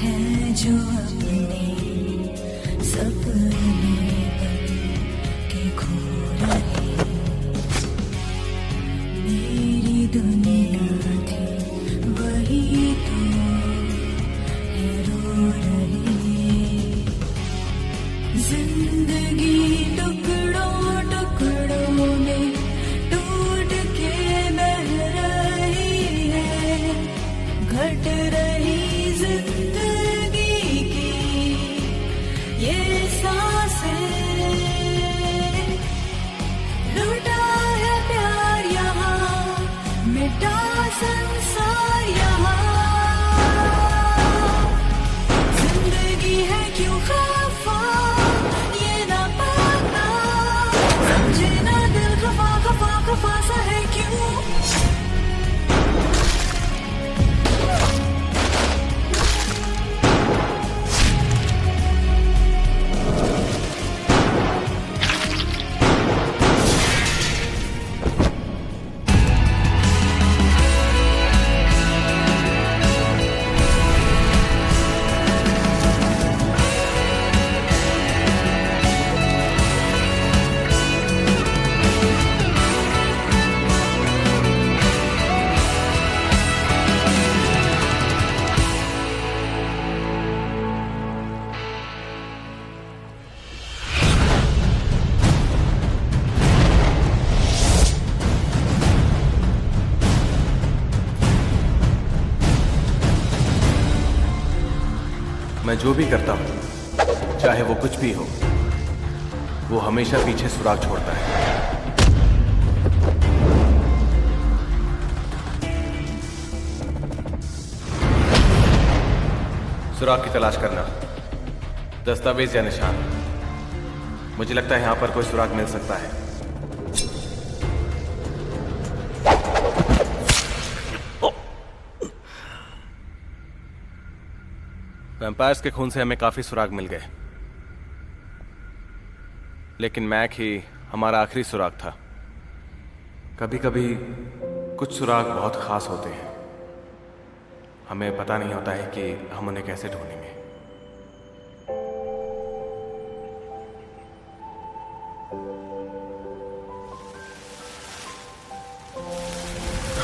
है जो अपने सपने बन के खो रहे, मेरी दुनिया थी वही तो है रो रही। जिंदगी टुकड़ों टुकड़ों में टूट के बह रही है, घट रही जिंदगी की ये सांसें। लूटा है प्यार यहाँ, मिटा संसार यहाँ, जिंदगी है क्यों खफा ये ना पाना, समझे ना दिल खफा खफा खफा सा है क्यों। मैं जो भी करता हूं, चाहे वो कुछ भी हो, वो हमेशा पीछे सुराग छोड़ता है। सुराग की तलाश करना, दस्तावेज या निशान। मुझे लगता है यहां पर कोई सुराग मिल सकता है। वैम्पायर्स के खून से हमें काफी सुराग मिल गए, लेकिन मैक ही हमारा आखिरी सुराग था। कभी कभी कुछ सुराग बहुत खास होते हैं, हमें पता नहीं होता है कि हम उन्हें कैसे ढूंढेंगे।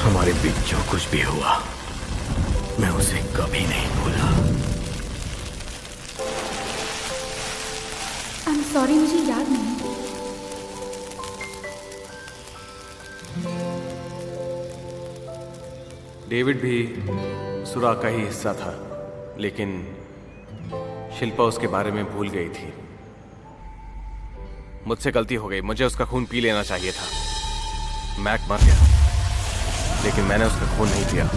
हमारे बीच जो कुछ भी हुआ, मैं उसे कभी नहीं भूला। सॉरी, मुझे याद नहीं। डेविड भी सुराग का ही हिस्सा था, लेकिन शिल्पा उसके बारे में भूल गई थी। मुझसे गलती हो गई, मुझे उसका खून पी लेना चाहिए था। मैक मर गया, लेकिन मैंने उसका खून नहीं पिया।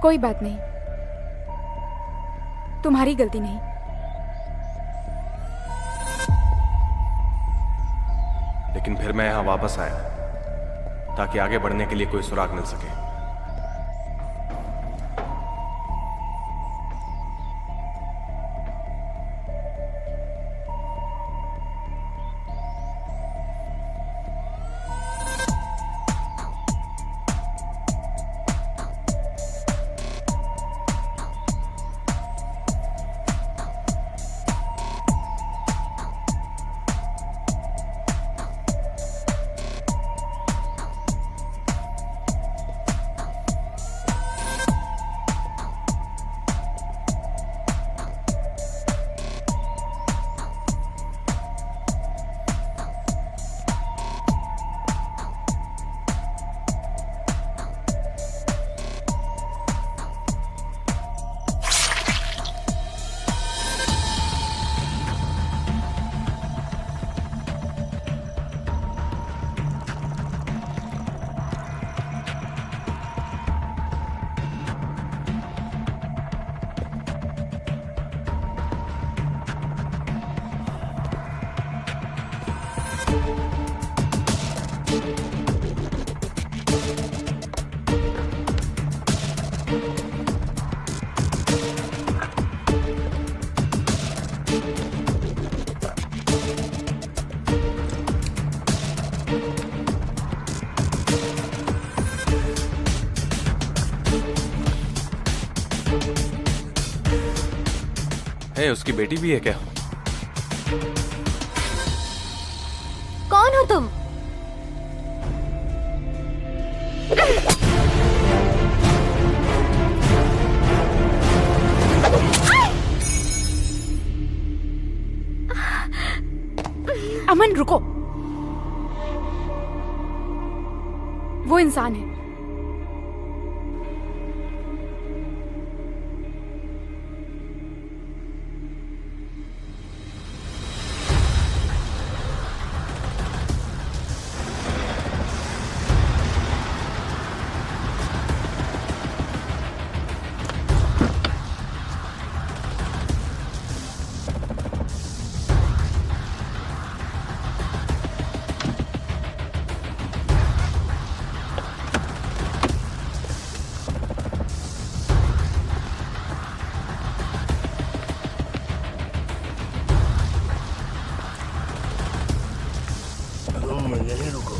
कोई बात नहीं, तुम्हारी गलती नहीं। लेकिन फिर मैं यहां वापस आया ताकि आगे बढ़ने के लिए कोई सुराग मिल सके। उसकी बेटी भी है क्या? कौन हो तुम? अमन रुको, वो इंसान है। तुम यहीं रुको।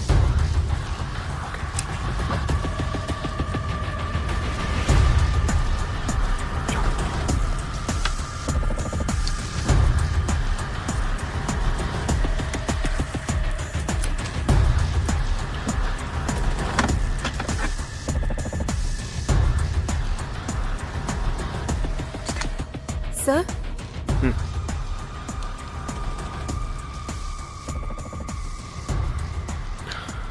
सर,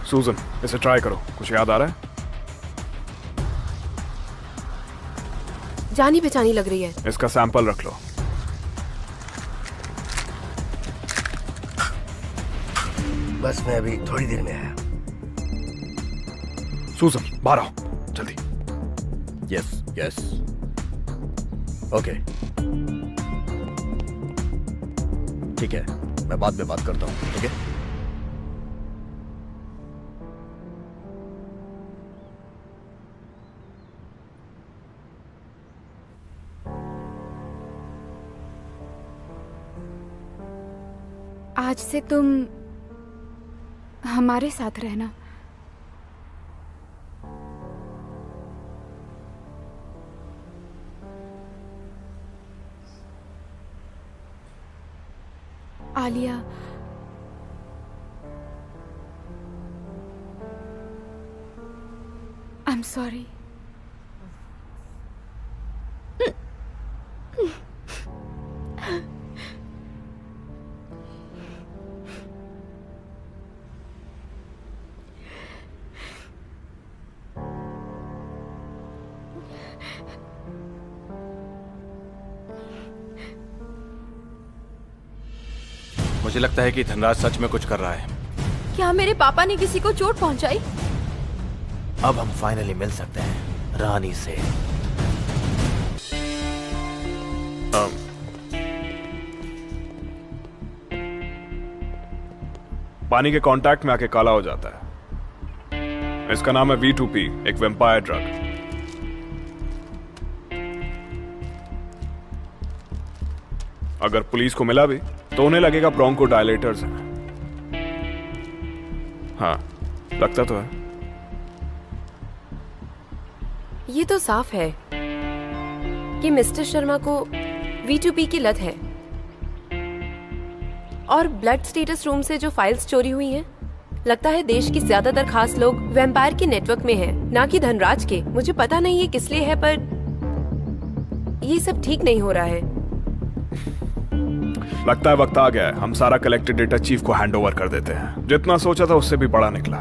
सूजन, इसे ट्राई करो। कुछ याद आ रहा है? जानी पहचानी लग रही है। इसका सैंपल रख लो। बस मैं अभी थोड़ी देर में आया। सूजन, बाहर आओ जल्दी। यस यस, ओके ठीक है, मैं बाद में बात करता हूँ। ओके आज से तुम हमारे साथ रहना। Alia, I am sorry. मुझे लगता है कि धनराज सच में कुछ कर रहा है। क्या मेरे पापा ने किसी को चोट पहुंचाई? अब हम फाइनली मिल सकते हैं रानी से। पानी के कांटेक्ट में आके काला हो जाता है। इसका नाम है V2P, एक वेम्पायर ड्रग। अगर पुलिस को मिला भी तो उन्हें लगेगा ब्रोंको डायलेटर्स हैं। हाँ, लगता तो है। ये तो साफ है कि मिस्टर शर्मा को V2P की लत है। और ब्लड स्टेटस रूम से जो फाइल्स चोरी हुई हैं, लगता है देश की ज्यादातर खास लोग वैम्पायर के नेटवर्क में हैं, ना कि धनराज के। मुझे पता नहीं ये किस लिए है, पर ये सब ठीक नहीं हो रहा है। लगता है वक्त आ गया है, हम सारा कलेक्टेड डेटा चीफ को हैंड ओवर कर देते हैं। जितना सोचा था उससे भी बड़ा निकला।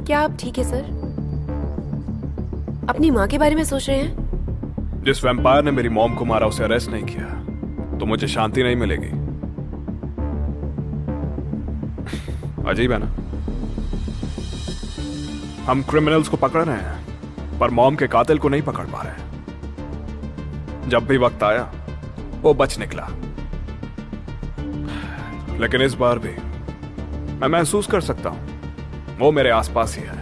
क्या आप ठीक है सर? अपनी माँ के बारे में सोच रहे हैं? जिस वैम्पायर ने मेरी मॉम को मारा उसे अरेस्ट नहीं किया तो मुझे शांति नहीं मिलेगी। अजीब है ना, हम क्रिमिनल्स को पकड़ रहे हैं पर मॉम के कातिल को नहीं पकड़ पा रहे। जब भी वक्त आया वो बच निकला, लेकिन इस बार भी मैं महसूस कर सकता हूं वो मेरे आसपास ही है।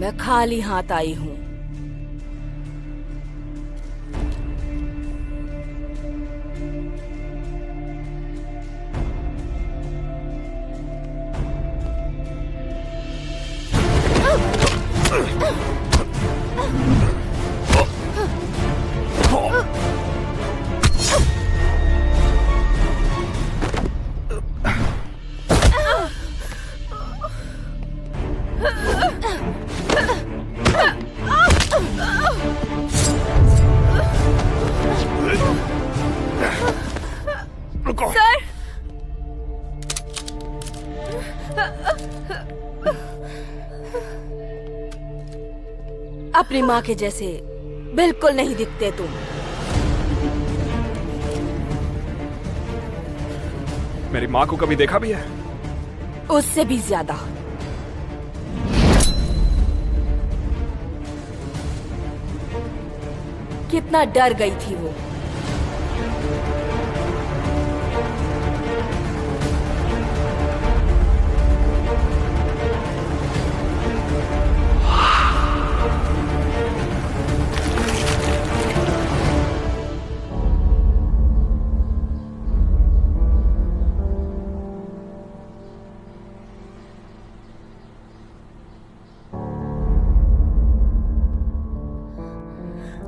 मैं खाली हाथ आई हूँ। अपनी माँ के जैसे बिल्कुल नहीं दिखते तुम। मेरी माँ को कभी देखा भी है? उससे भी ज्यादा। कितना डर गई थी वो।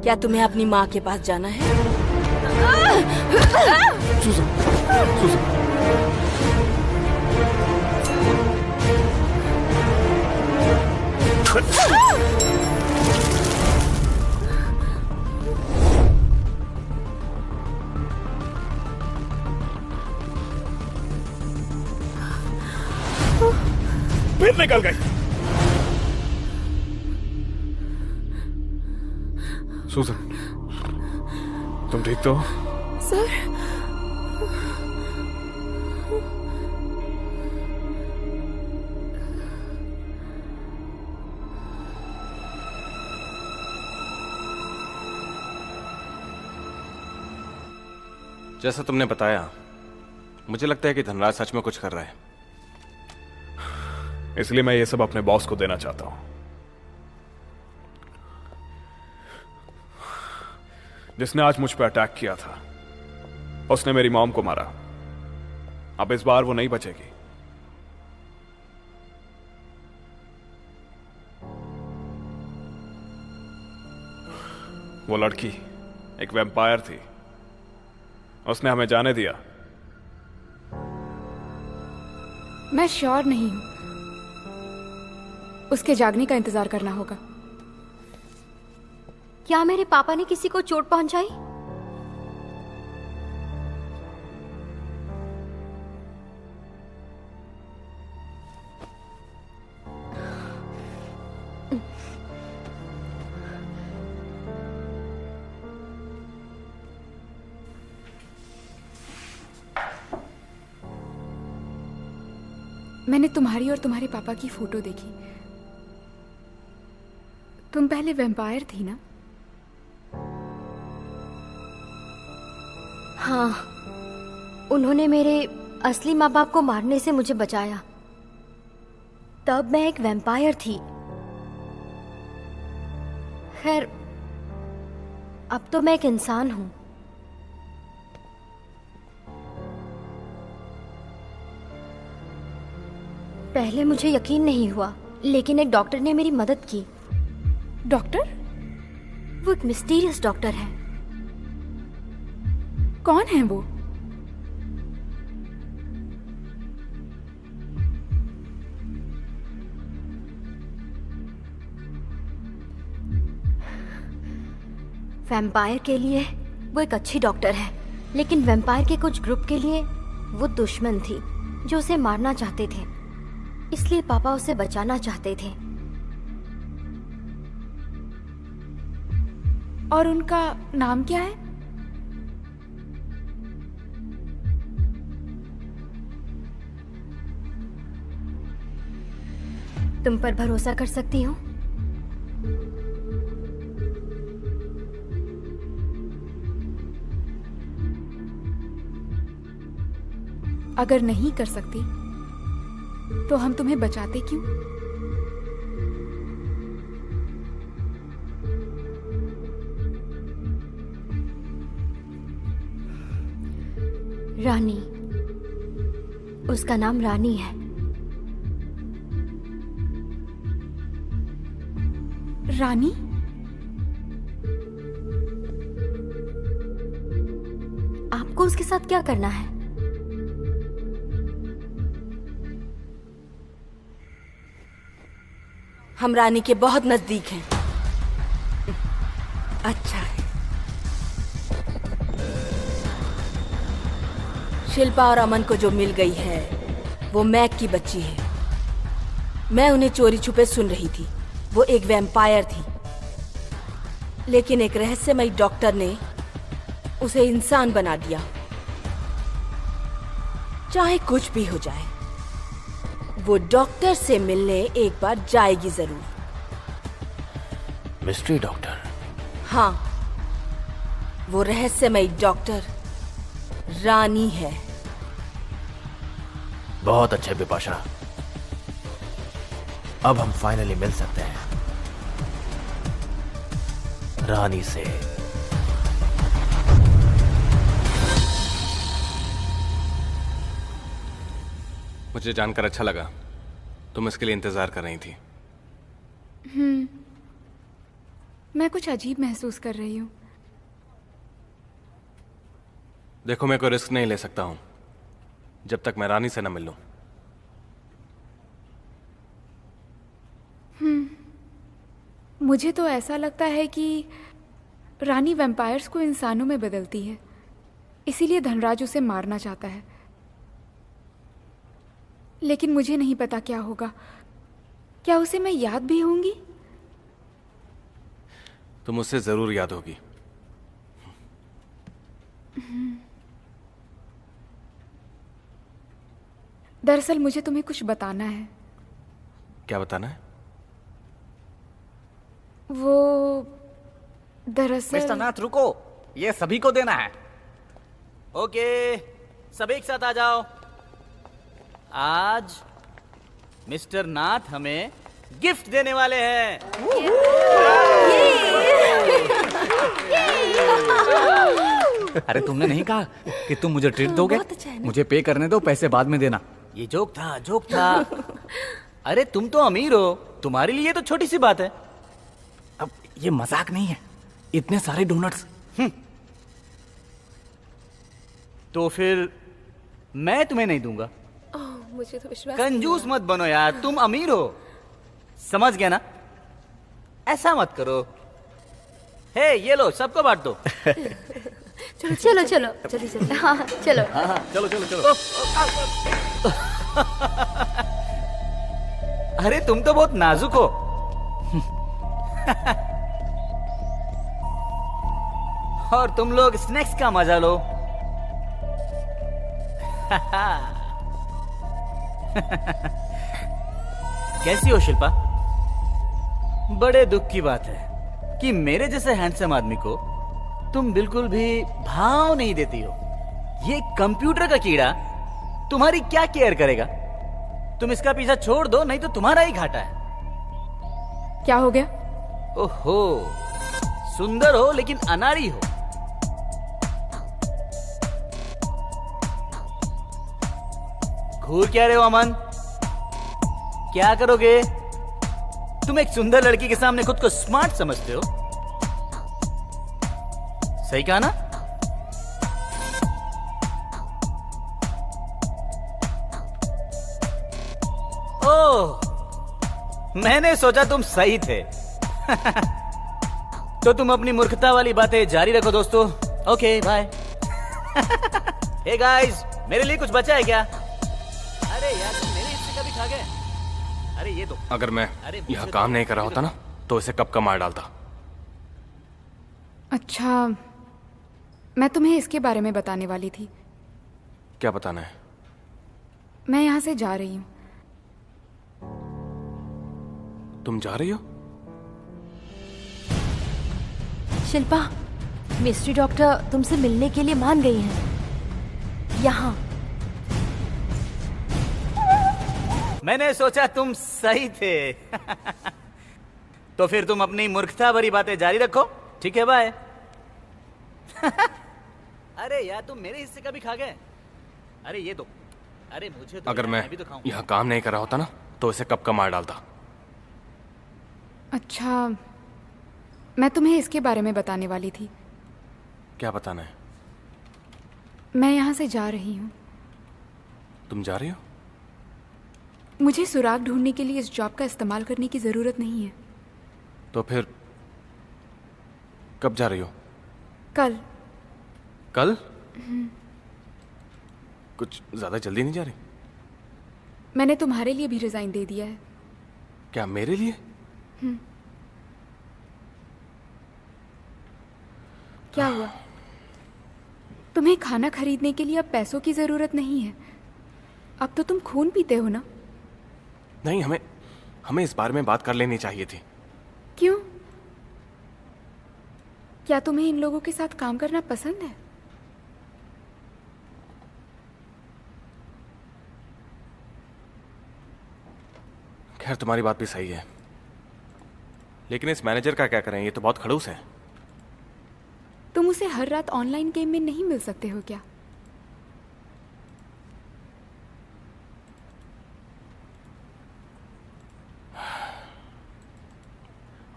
क्या तुम्हें अपनी माँ के पास जाना है? सुसन, सुसन। फिर निकल गई। सुसन, तुम ठीक तो? सर, जैसा तुमने बताया, मुझे लगता है कि धनराज सच में कुछ कर रहा है। इसलिए मैं ये सब अपने बॉस को देना चाहता हूं, जिसने आज मुझ पर अटैक किया था। उसने मेरी मॉम को मारा। अब इस बार वो नहीं बचेगी। वो लड़की एक वैम्पायर थी। उसने हमें जाने दिया। मैं श्योर नहीं हूं। उसके जागने का इंतजार करना होगा। क्या मेरे पापा ने किसी को चोट पहुंचाई? मैंने तुम्हारी और तुम्हारे पापा की फोटो देखी। तुम पहले वैम्पायर थी ना? हाँ, उन्होंने मेरे असली माँ बाप को मारने से मुझे बचाया। तब मैं एक वैम्पायर थी। खैर, अब तो मैं एक इंसान हूं। पहले मुझे यकीन नहीं हुआ, लेकिन एक डॉक्टर ने मेरी मदद की। डॉक्टर? वो एक मिस्टीरियस डॉक्टर है। कौन है वो? वैम्पायर के लिए वो एक अच्छी डॉक्टर है, लेकिन वैम्पायर के कुछ ग्रुप के लिए वो दुश्मन थी जो उसे मारना चाहते थे। इसलिए पापा उसे बचाना चाहते थे। और उनका नाम क्या है? तुम पर भरोसा कर सकती हूँ? अगर नहीं कर सकती तो हम तुम्हें बचाते क्यों? रानी, उसका नाम रानी है। रानी? आपको उसके साथ क्या करना है? हम रानी के बहुत नजदीक हैं। अच्छा है। शिल्पा और अमन को जो मिल गई है वो मैक की बच्ची है। मैं उन्हें चोरी छुपे सुन रही थी। वो एक वैम्पायर थी, लेकिन एक रहस्यमयी डॉक्टर ने उसे इंसान बना दिया। चाहे कुछ भी हो जाए, वो डॉक्टर से मिलने एक बार जाएगी जरूर। Mystery doctor? हाँ, वो रहस्यमयी डॉक्टर रानी है। बहुत अच्छे विपाशा, अब हम फाइनली मिल सकते हैं रानी से। मुझे जानकर अच्छा लगा तुम इसके लिए इंतजार कर रही थी। मैं कुछ अजीब महसूस कर रही हूँ। देखो, मैं कोई रिस्क नहीं ले सकता हूं जब तक मैं रानी से न मिल लूं। मुझे तो ऐसा लगता है कि रानी वैम्पायर्स को इंसानों में बदलती है, इसीलिए धनराज उसे मारना चाहता है। लेकिन मुझे नहीं पता क्या होगा। क्या उसे मैं याद भी होंगी? तुम उससे जरूर याद होगी। दरअसल मुझे तुम्हें कुछ बताना है। क्या बताना है? वो दरअसल मिस्टर नाथ रुको, ये सभी को देना है। ओके, सब एक साथ आ जाओ। आज मिस्टर नाथ हमें गिफ्ट देने वाले हैं। अरे तुमने नहीं कहा कि तुम मुझे ट्रीट दोगे? मुझे पे करने दो, पैसे बाद में देना। ये जोक था। अरे तुम तो अमीर हो, तुम्हारे लिए तो छोटी सी बात है। अब ये मजाक नहीं है, इतने सारे डोनट्स। तो फिर मैं तुम्हें नहीं दूंगा। मुझे तो विश्वास कंजूस मत बनो यार, तुम अमीर हो, समझ गया ना? ऐसा मत करो। हे, ये लो, सबको बांट दो। चलो जल्दी। हाँ चलो। चलो। अरे तुम तो बहुत नाजुक हो। और तुम लोग स्नैक्स का मजा लो। कैसी हो शिल्पा? बड़े दुख की बात है कि मेरे जैसे हैंडसम आदमी को तुम बिल्कुल भी भाव नहीं देती हो। ये कंप्यूटर का कीड़ा तुम्हारी क्या केयर करेगा? तुम इसका पीछा छोड़ दो, नहीं तो तुम्हारा ही घाटा है। क्या हो गया? ओहो, सुंदर हो लेकिन अनाड़ी हो। घूर क्या रहे हो अमन? क्या करोगे? तुम एक सुंदर लड़की के सामने खुद को स्मार्ट समझते हो। सही कहा ना? ओह, मैंने सोचा तुम सही थे। तो तुम अपनी मूर्खता वाली बातें जारी रखो दोस्तों। Okay bye. हे गाइस, मेरे लिए कुछ बचा है क्या? अरे यार, तुम मेरे हिस्से का भी खा गए। अरे ये तो अगर मैं यहाँ काम नहीं कर रहा होता ना, तो इसे कब का मार डालता। अच्छा, मैं तुम्हें इसके बारे में बताने वाली थी। क्या बताना है? मैं यहाँ से जा रही हूँ। तुम जा रही हो? शिल्पा, मिस्ट्री डॉक्टर तुमसे मिलने के लिए मान गई हैं। यहाँ। मैंने सोचा तुम सही थे। तो फिर तुम अपनी मूर्खता भरी बातें जारी रखो, ठीक है? बाय। अरे यार, तुम मेरे हिस्से का भी खा गए। अरे ये तो, अरे मुझे तो अगर यार, मैं भी तो खाऊं। यहाँ काम नहीं कर रहा होता ना तो इसे कब का मार डालता। अच्छा, मैं तुम्हें इसके बारे में बताने वाली थी। क्या बताना है? मैं यहाँ से जा रही हूँ। तुम जा रही हो? मुझे सुराग ढूंढने के लिए इस जॉब का इस्तेमाल करने की ज़रूरत नहीं है। तो फिर कब जा रही हो? कल। कल? कुछ ज्यादा जल्दी नहीं जा रही? मैंने तुम्हारे लिए भी रिजाइन दे दिया है। क्या मेरे लिए? क्या हुआ? तुम्हें खाना खरीदने के लिए अब पैसों की जरूरत नहीं है। अब तो तुम खून पीते हो ना? नहीं, हमें इस बारे में बात कर लेनी चाहिए थी। क्यों? क्या तुम्हें इन लोगों के साथ काम करना पसंद है? खैर, तुम्हारी बात भी सही है, लेकिन इस मैनेजर का क्या करें? ये तो बहुत खड़ूस है। तुम उसे हर रात ऑनलाइन गेम में नहीं मिल सकते हो क्या?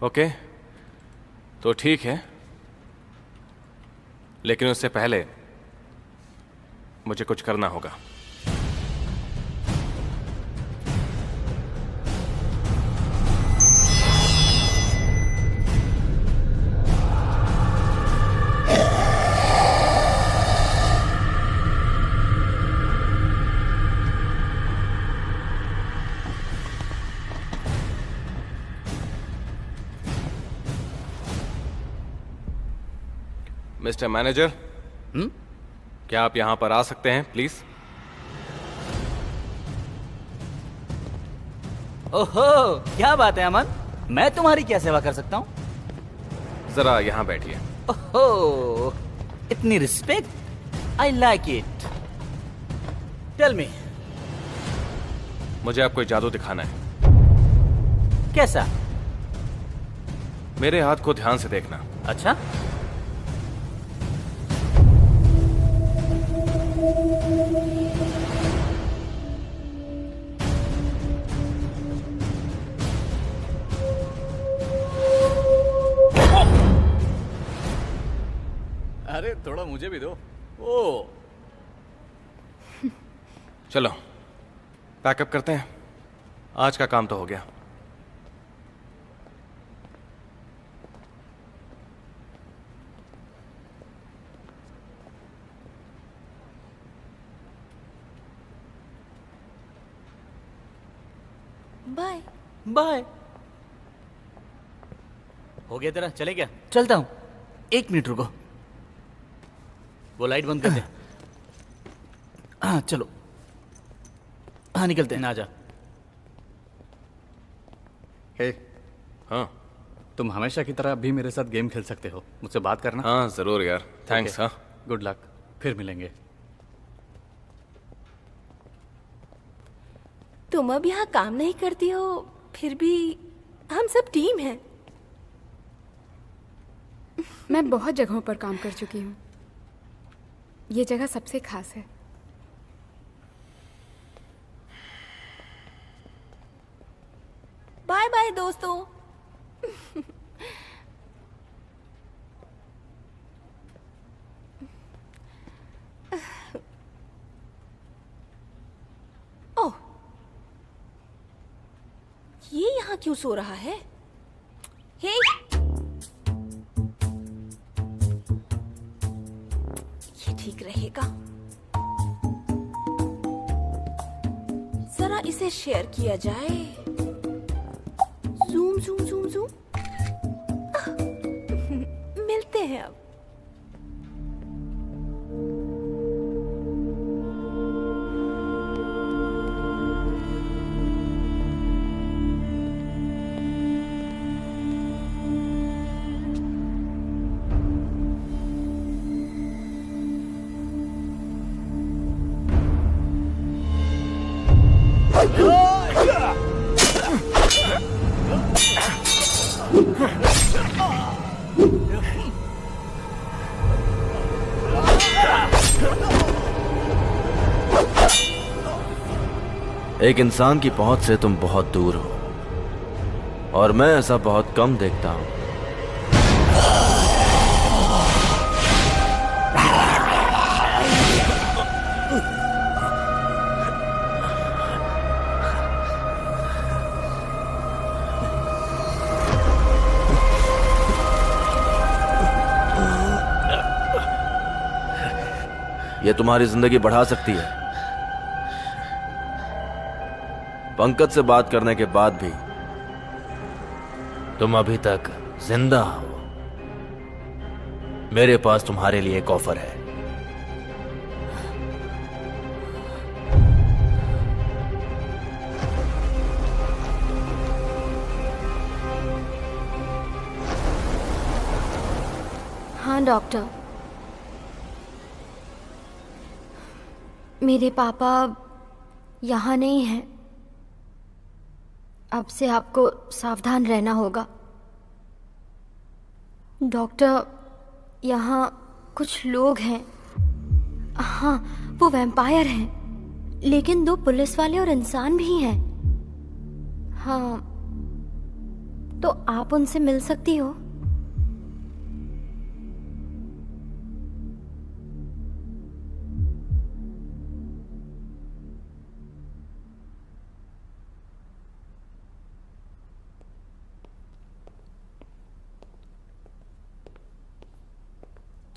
ओके, तो ठीक है, लेकिन उससे पहले मुझे कुछ करना होगा। मिस्टर मैनेजर, क्या आप यहां पर आ सकते हैं प्लीज? ओहो, क्या बात है अमन, मैं तुम्हारी क्या सेवा कर सकता हूँ? जरा यहां बैठिए। ओहो, इतनी respect, I like it. Tell me. मुझे आपको जादू दिखाना है। कैसा? मेरे हाथ को ध्यान से देखना। अच्छा, अरे थोड़ा मुझे भी दो। ओ, चलो पैकअप करते हैं, आज का काम तो हो गया। बाय। बाय। हो गया तेरा, चले क्या? चलता हूँ, 1 मिनट रुको, वो लाइट बंद कर दे। हाँ चलो, हाँ निकलते हैं। ना जा। हे, हाँ, तुम हमेशा की तरह भी मेरे साथ गेम खेल सकते हो, मुझसे बात करना। हाँ जरूर यार, थैंक्स। हाँ, गुड लक, फिर मिलेंगे। तुम अब यहाँ काम नहीं करती हो, फिर भी हम सब टीम हैं। मैं बहुत जगहों पर काम कर चुकी हूँ, ये जगह सबसे खास है। बाय बाय दोस्तों। ओह, ये यहाँ क्यों सो रहा है? हे, ये ठीक रहेगा। जरा इसे शेयर किया जाए। Zoom zoom zoom zoom. मिलते हैं अब। एक इंसान की पहुंच से तुम बहुत दूर हो और मैं ऐसा बहुत कम देखता हूं। यह तुम्हारी जिंदगी बढ़ा सकती है। पंकज से बात करने के बाद भी तुम अभी तक जिंदा हो। मेरे पास तुम्हारे लिए एक ऑफर है। हाँ डॉक्टर, मेरे पापा यहाँ नहीं हैं। अब से आपको सावधान रहना होगा। डॉक्टर, यहाँ कुछ लोग हैं। हाँ, वो वैम्पायर हैं, लेकिन 2 पुलिस वाले और इंसान भी हैं। हाँ, तो आप उनसे मिल सकती हो?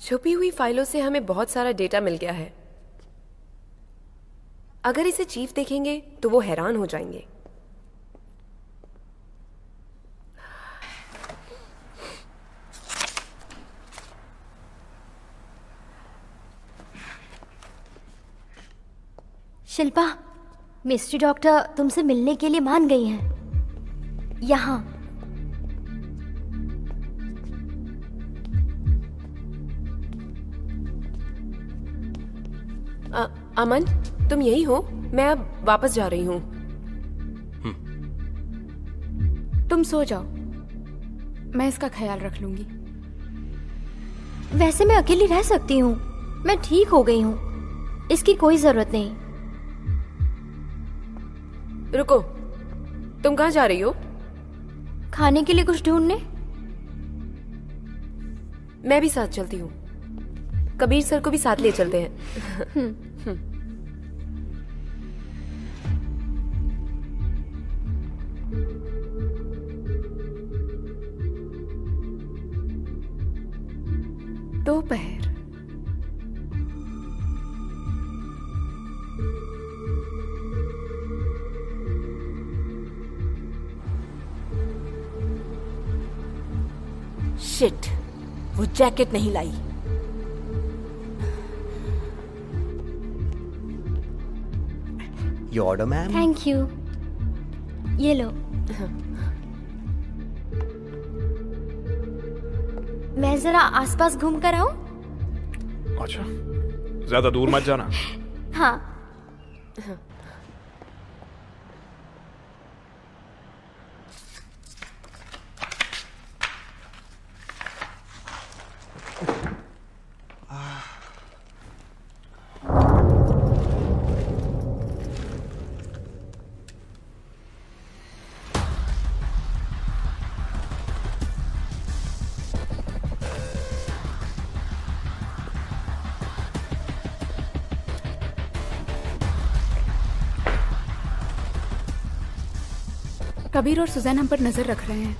छुपी हुई फाइलों से हमें बहुत सारा डेटा मिल गया है। अगर इसे चीफ देखेंगे तो वो हैरान हो जाएंगे। शिल्पा, मिस्ट्री डॉक्टर तुमसे मिलने के लिए मान गई हैं। यहाँ अमन, तुम यही हो? मैं अब वापस जा रही हूँ। तुम सो जाओ, मैं इसका ख्याल रख लूंगी। वैसे मैं अकेली रह सकती हूँ। मैं ठीक हो गई हूँ, इसकी कोई जरूरत नहीं। रुको, तुम कहाँ जा रही हो? खाने के लिए कुछ ढूंढने। मैं भी साथ चलती हूँ। कबीर सर को भी साथ ले चलते हैं। दोपहर। शिट, वो जैकेट नहीं लाई। Your order ma'am. Thank you. ये लो। मैं जरा आसपास घूम कर आऊं? अच्छा, ज्यादा दूर मत जाना। हाँ। कबीर और सुजैन हम पर नजर रख रहे हैं।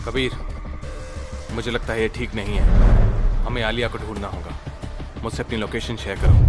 कबीर, मुझे लगता है ये ठीक नहीं है। हमें आलिया को ढूंढना होगा। मुझसे अपनी लोकेशन शेयर करो।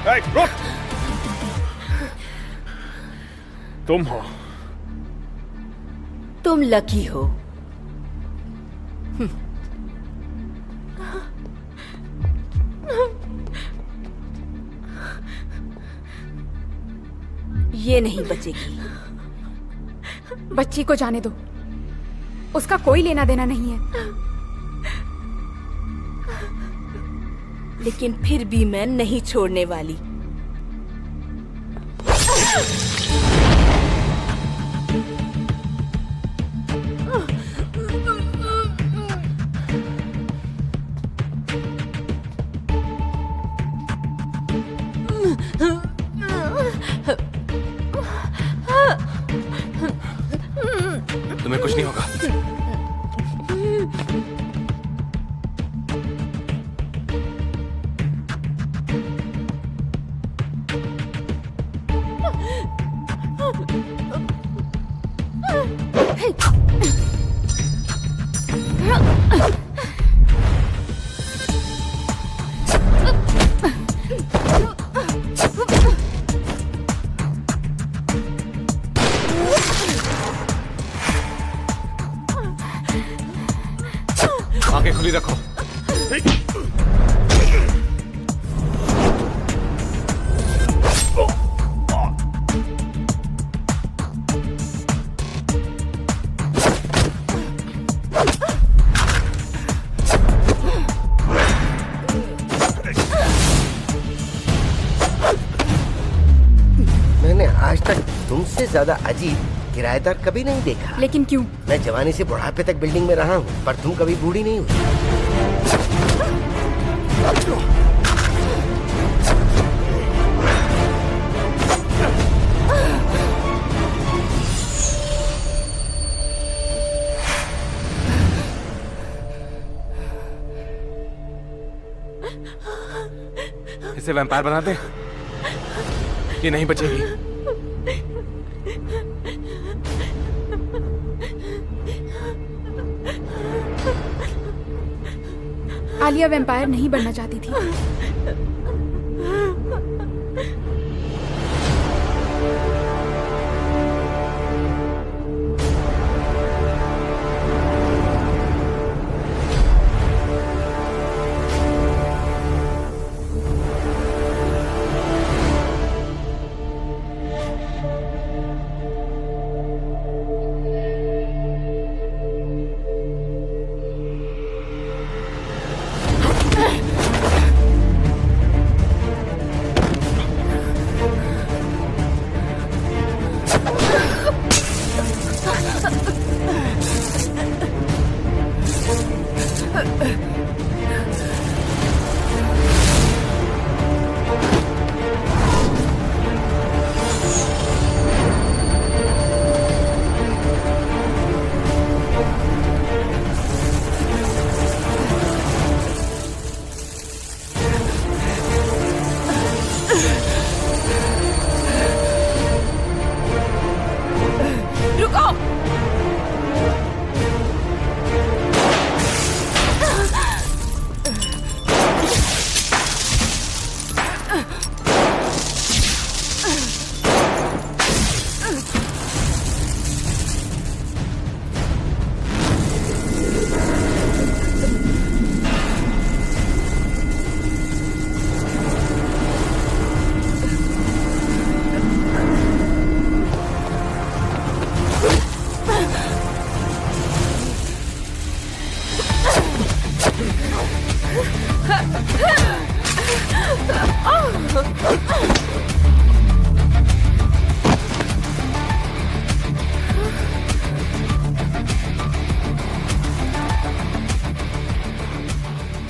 रुक! तुम हो। तुम लकी हो। ये नहीं बचेगी। बच्ची को जाने दो, उसका कोई लेना देना नहीं है। लेकिन फिर भी मैं नहीं छोड़ने वाली। तुम्हें कुछ नहीं होगा। आंखें खुली रखो। मैंने आज तक तुमसे ज्यादा अजीब किराएदार कभी नहीं देखा। लेकिन क्यों? मैं जवानी से बुढ़ापे तक बिल्डिंग में रहा हूँ, पर तुम कभी बूढ़ी नहीं हुई। इसे वैम्पायर बना दे, ये नहीं बचेगी। आलिया वैम्पायर नहीं बनना चाहती थी।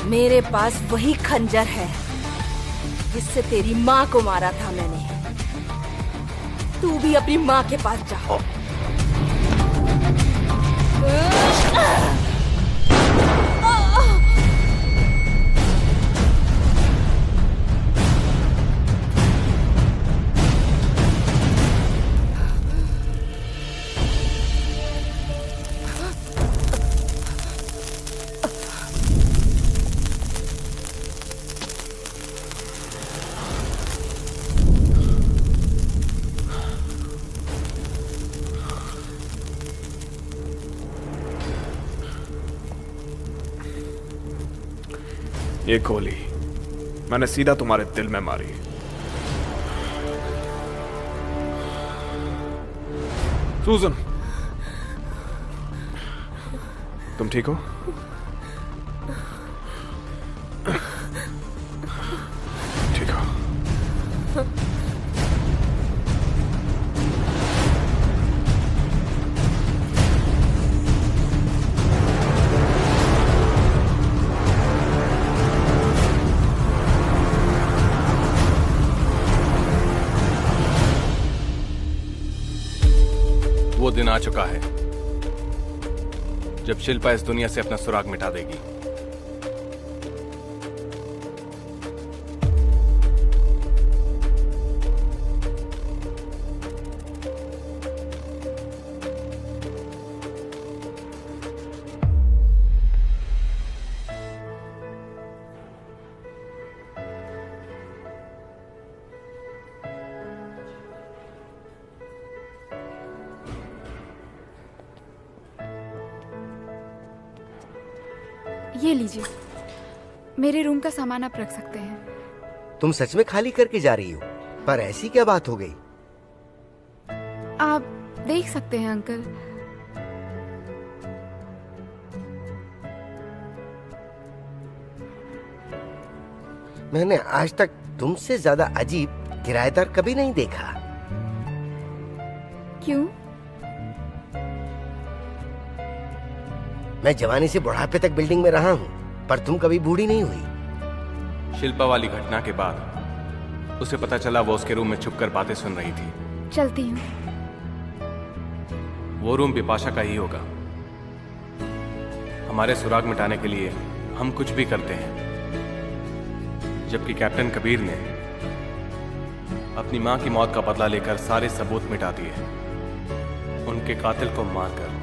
मेरे पास वही खंजर है जिससे तेरी माँ को मारा था मैंने। तू भी अपनी माँ के पास जा। ये गोली मैंने सीधा तुम्हारे दिल में मारी। सूजन, तुम ठीक हो? ठीक हो? वो दिन आ चुका है जब शिल्पा इस दुनिया से अपना सुराग मिटा देगी। ये लीजिए, मेरे रूम का सामान आप रख सकते हैं। तुम सच में खाली करके जा रही हो? पर ऐसी क्या बात हो गई? आप देख सकते हैं अंकल। मैंने आज तक तुमसे ज्यादा अजीब किराएदार कभी नहीं देखा। क्यों? मैं जवानी से बुढ़ापे तक बिल्डिंग में रहा हूँ, पर तुम कभी बूढ़ी नहीं हुई। शिल्पा वाली घटना के बाद उसे पता चला वो उसके रूम में छुपकर बातें सुन रही थी। चलती हूँ। वो रूम बिपाशा का ही होगा। हमारे सुराग मिटाने के लिए हम कुछ भी करते हैं, जबकि कैप्टन कबीर ने अपनी मां की मौत का बदला लेकर सारे सबूत मिटा दिए, उनके कातिल को मारकर।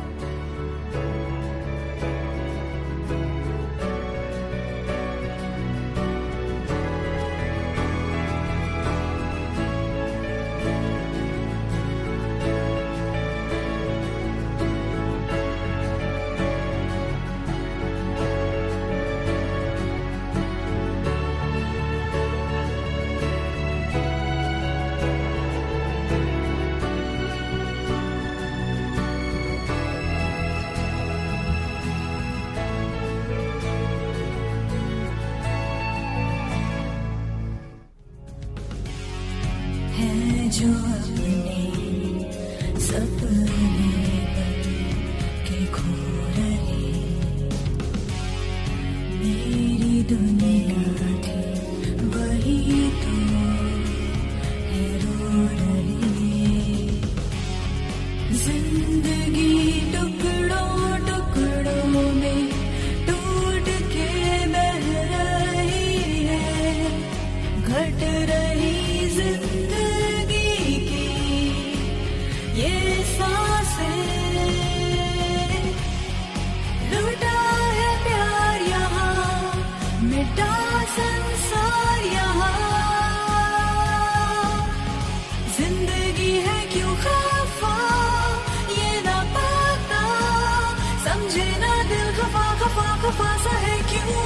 जो अपने सपने के खो रहे, मेरी दुनिया थी वही तो है रो रही। जिंदगी टुकड़ों टुकड़ों में टूट के बह रही है, घट रही ये सांसें। लूटा है प्यार यहाँ, मिटा संसार यहाँ। जिंदगी है क्यों खफा, ये ना पता, समझे ना दिल खफा खफा खफा सा है क्यों।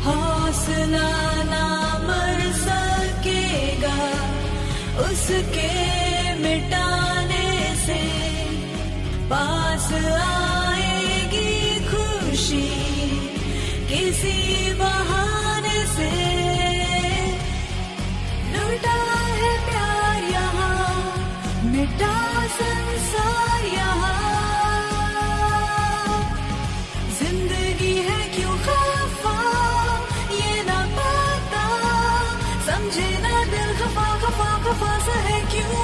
हौसला ना मर सकेगा उसके मिटाने से, पास आएगी खुशी किसी बहाने से। लूटा है प्यार यहाँ, मिटा संसार यहाँ। जिंदगी है क्यों खफा, समझे ना दिल खफा खफा खफा सा है क्यों।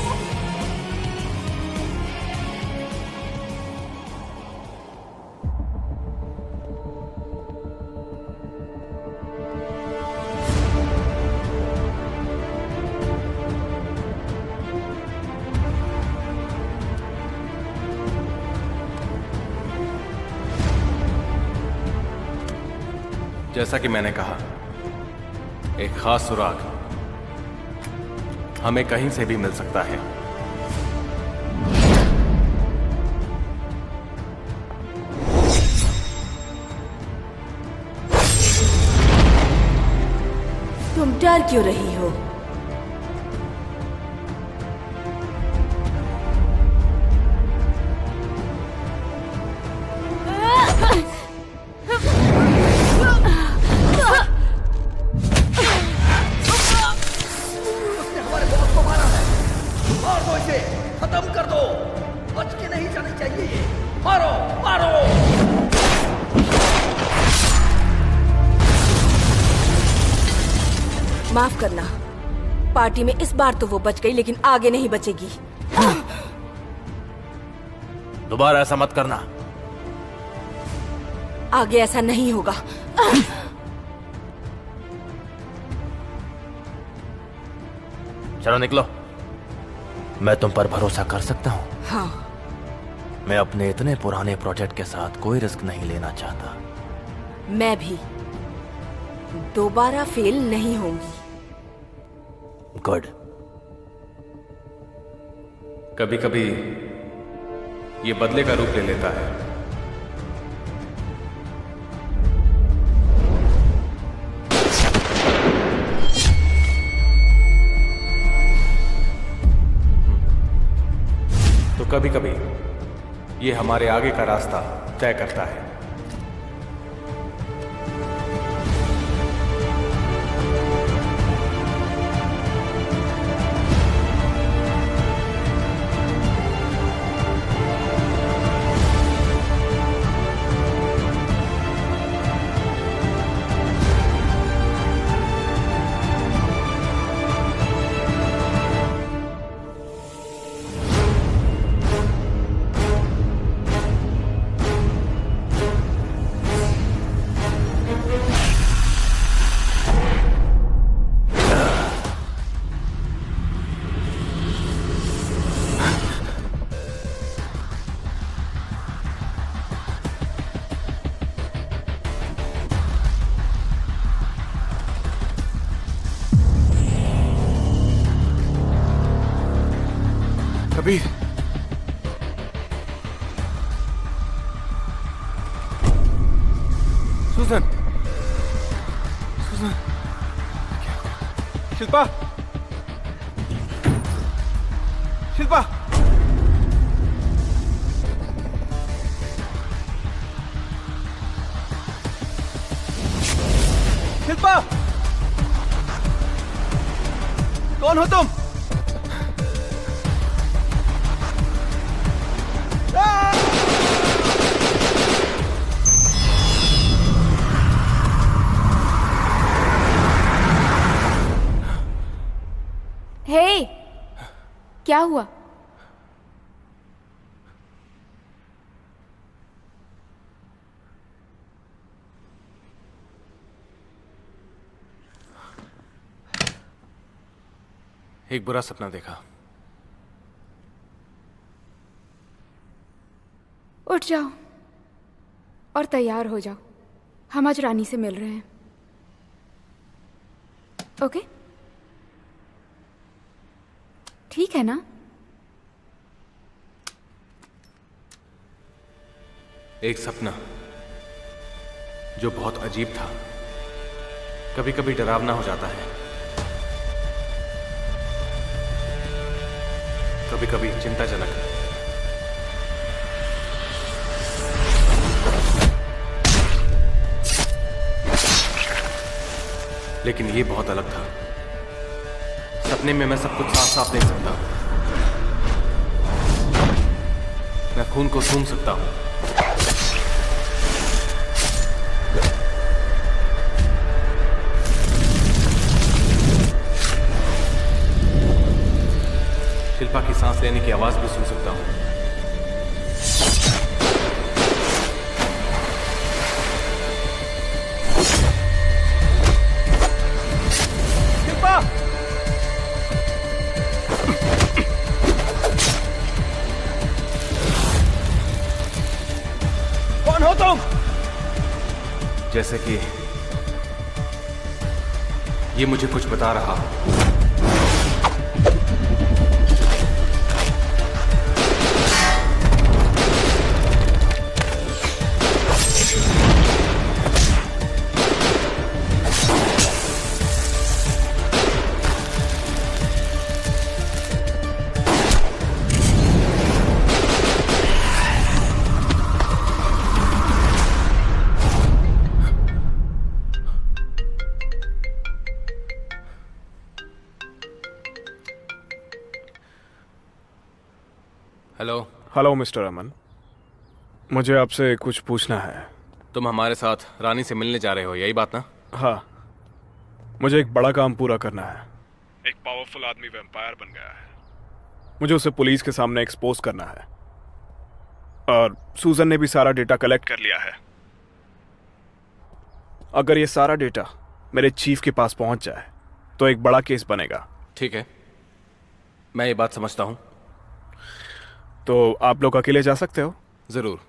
जैसा कि मैंने कहा, एक खास सुराग हमें कहीं से भी मिल सकता है। तुम डर क्यों रही हो? उसने हमारे बॉस को मारा है। मार दो इसे, खत्म कर दो। बच के नहीं जानी चाहिए ये। मारो मारो। माफ करना, पार्टी में इस बार तो वो बच गई, लेकिन आगे नहीं बचेगी। दोबारा ऐसा मत करना। आगे ऐसा नहीं होगा। चलो निकलो। मैं तुम पर भरोसा कर सकता हूँ। हाँ। मैं अपने इतने पुराने प्रोजेक्ट के साथ कोई रिस्क नहीं लेना चाहता। मैं भी दोबारा फेल नहीं होंगी। गुड। कभी कभी ये बदले का रूप ले लेता है। तो कभी कभी ये हमारे आगे का रास्ता तय करता है। कबीर, सुजन, सुजन, शिल्पा, शिल्पा, शिल्पा, कौन हो तुम? हे, क्या हुआ? एक बुरा सपना देखा। उठ जाओ और तैयार हो जाओ। हम आज रानी से मिल रहे हैं। ओके? ठीक है ना? एक सपना जो बहुत अजीब था, कभी कभी डरावना हो जाता है, कभी कभी चिंताजनक। लेकिन ये बहुत अलग था। सपने में मैं सब कुछ साफ साफ देख सकता हूं। मैं खून को सूंघ सकता हूं। शिल्पा की सांस लेने की आवाज भी सुन सकता हूं। शिल्पा! कौन हो तुम? जैसे कि ये मुझे कुछ बता रहा हो। हेलो मिस्टर अमन, मुझे आपसे कुछ पूछना है। तुम हमारे साथ रानी से मिलने जा रहे हो, यही बात ना? हाँ, मुझे एक बड़ा काम पूरा करना है। एक पावरफुल आदमी वैम्पायर बन गया है, मुझे उसे पुलिस के सामने एक्सपोज करना है। और सूजन ने भी सारा डेटा कलेक्ट कर लिया है। अगर ये सारा डेटा मेरे चीफ के पास पहुंच जाए तो एक बड़ा केस बनेगा। ठीक है, मैं ये बात समझता हूं। तो आप लोग अकेले जा सकते हो? जरूर।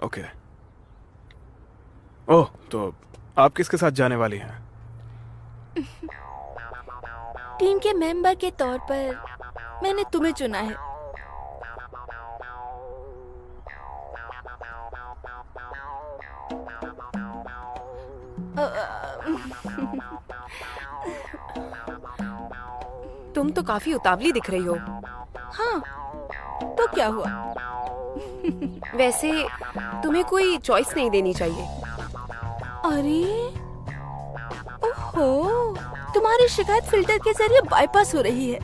ओके। ओह, तो आप किसके साथ जाने वाली हैं? टीम के मेंबर के तौर पर मैंने तुम्हें चुना है। तुम तो काफी उतावली दिख रही हो। हाँ, तो क्या हुआ? वैसे तुम्हें कोई चॉइस नहीं देनी चाहिए। अरे ओहो, तुम्हारी शिकायत फिल्टर के जरिए बाईपास हो रही है।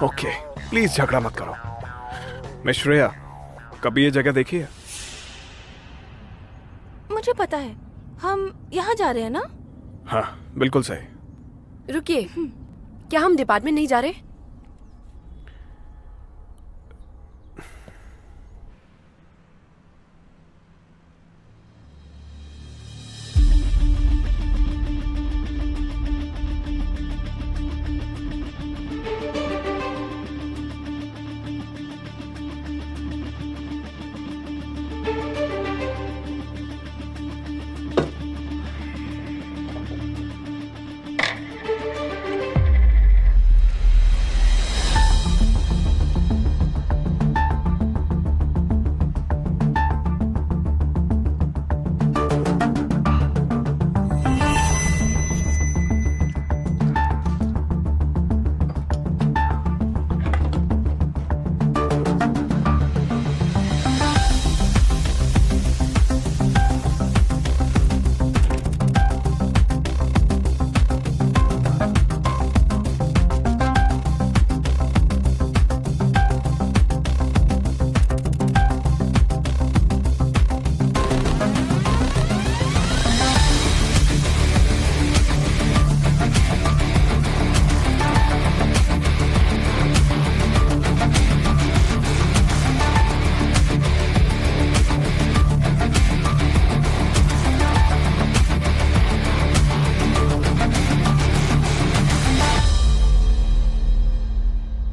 ओके, प्लीज झगड़ा मत करो। मैं श्रेया, कभी ये जगह देखी है? मुझे पता है, हम यहाँ जा रहे हैं ना? हाँ, बिल्कुल सही। रुकिए, क्या हम डिपार्टमेंट नहीं जा रहे?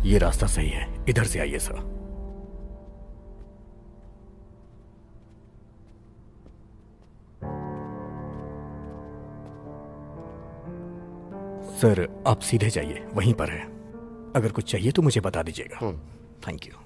ये रास्ता सही है, इधर से आइए सर। सर, आप सीधे जाइए, वहीं पर है। अगर कुछ चाहिए तो मुझे बता दीजिएगा। Thank you.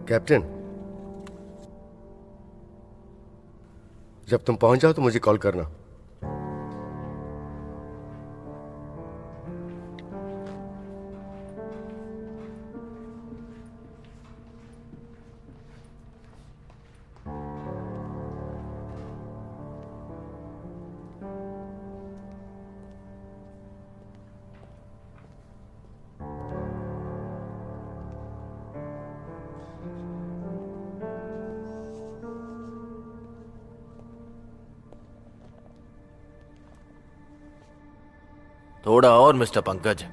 कैप्टन, जब तुम पहुंच जाओ तो मुझे कॉल करना। थोड़ा और मिस्टर पंकज।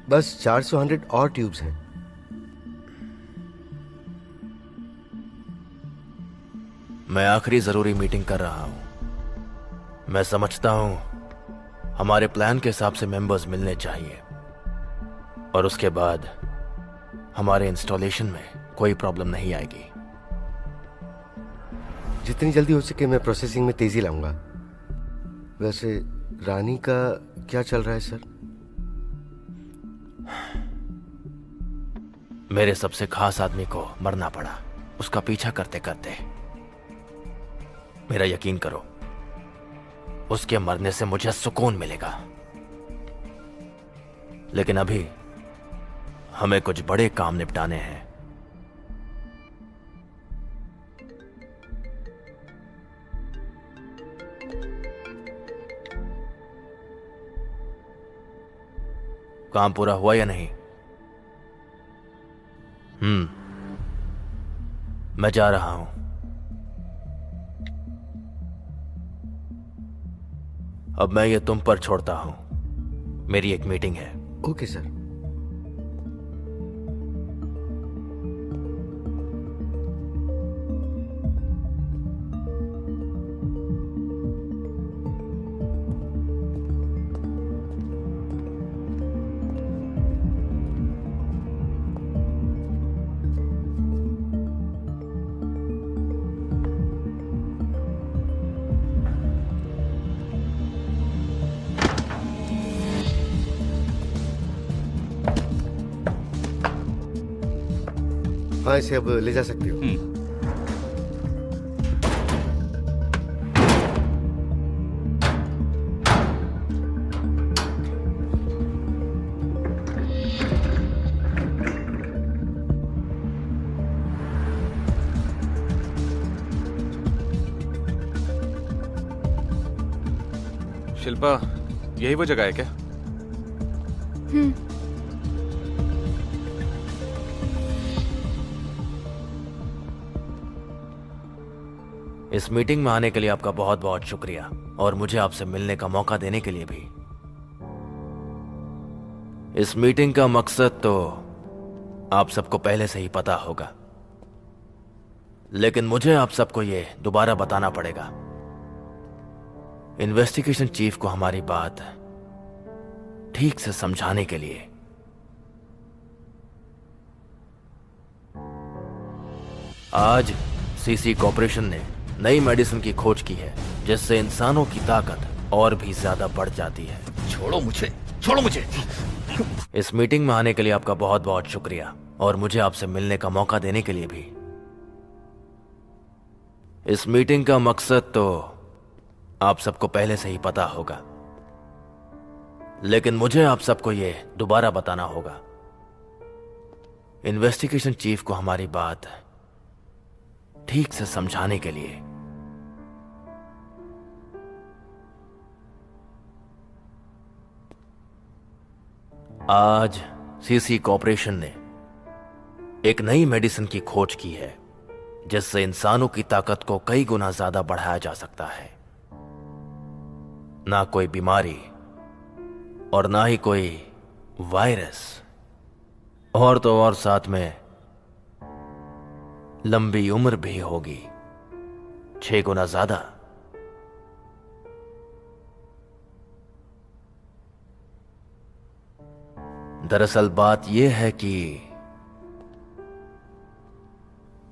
बस 400 और ट्यूब्स हैं। मैं आखिरी जरूरी मीटिंग कर रहा हूं। मैं समझता हूं हमारे प्लान के हिसाब से मेंबर्स मिलने चाहिए और उसके बाद हमारे इंस्टॉलेशन में कोई प्रॉब्लम नहीं आएगी। जितनी जल्दी हो सके मैं प्रोसेसिंग में तेजी लाऊंगा। वैसे रानी का क्या चल रहा है सर? मेरे सबसे खास आदमी को मरना पड़ा उसका पीछा करते करते। मेरा यकीन करो, उसके मरने से मुझे सुकून मिलेगा। लेकिन अभी हमें कुछ बड़े काम निपटाने हैं। काम पूरा हुआ या नहीं? मैं जा रहा हूं। अब मैं ये तुम पर छोड़ता हूं। मेरी एक मीटिंग है। Okay sir. हाँ, इसे अब ले जा सकती हो। शिल्पा, यही वो जगह है क्या? इस मीटिंग में आने के लिए आपका बहुत बहुत शुक्रिया और मुझे आपसे मिलने का मौका देने के लिए भी। इस मीटिंग का मकसद तो आप सबको पहले से ही पता होगा, लेकिन मुझे आप सबको यह दोबारा बताना पड़ेगा। इन्वेस्टिगेशन चीफ को हमारी बात ठीक से समझाने के लिए। आज सीसी कॉर्पोरेशन ने नई मेडिसिन की खोज की है जिससे इंसानों की ताकत और भी ज्यादा बढ़ जाती है। छोड़ो मुझे, छोड़ो मुझे। इस मीटिंग में आने के लिए आपका बहुत बहुत शुक्रिया और मुझे आपसे मिलने का मौका देने के लिए भी। इस मीटिंग का मकसद तो आप सबको पहले से ही पता होगा, लेकिन मुझे आप सबको यह दोबारा बताना होगा। इन्वेस्टिगेशन चीफ को हमारी बात ठीक से समझाने के लिए। आज सीसी कॉर्पोरेशन ने एक नई मेडिसिन की खोज की है जिससे इंसानों की ताकत को कई गुना ज्यादा बढ़ाया जा सकता है। ना कोई बीमारी और ना ही कोई वायरस, और तो और साथ में लंबी उम्र भी होगी, 6 गुना ज्यादा। दरअसल बात यह है कि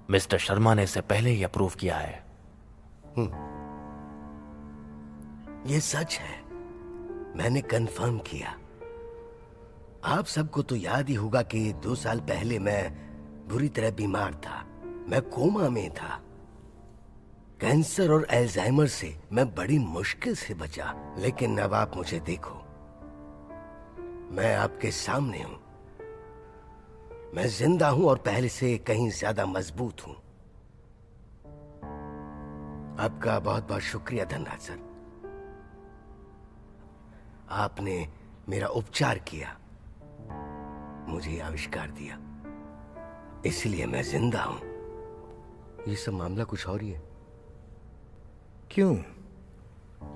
मिस्टर शर्मा ने इसे पहले ही अप्रूव किया है। ये सच है, मैंने कंफर्म किया। आप सबको तो याद ही होगा कि 2 साल पहले मैं बुरी तरह बीमार था। मैं कोमा में था। कैंसर और अल्जाइमर से मैं बड़ी मुश्किल से बचा, लेकिन अब आप मुझे देखो, मैं आपके सामने हूं। मैं जिंदा हूं और पहले से कहीं ज्यादा मजबूत हूं। आपका बहुत बहुत शुक्रिया धनराज सर। आपने मेरा उपचार किया, मुझे आविष्कार दिया, इसलिए मैं जिंदा हूं। ये सब मामला कुछ और ही है। क्यों?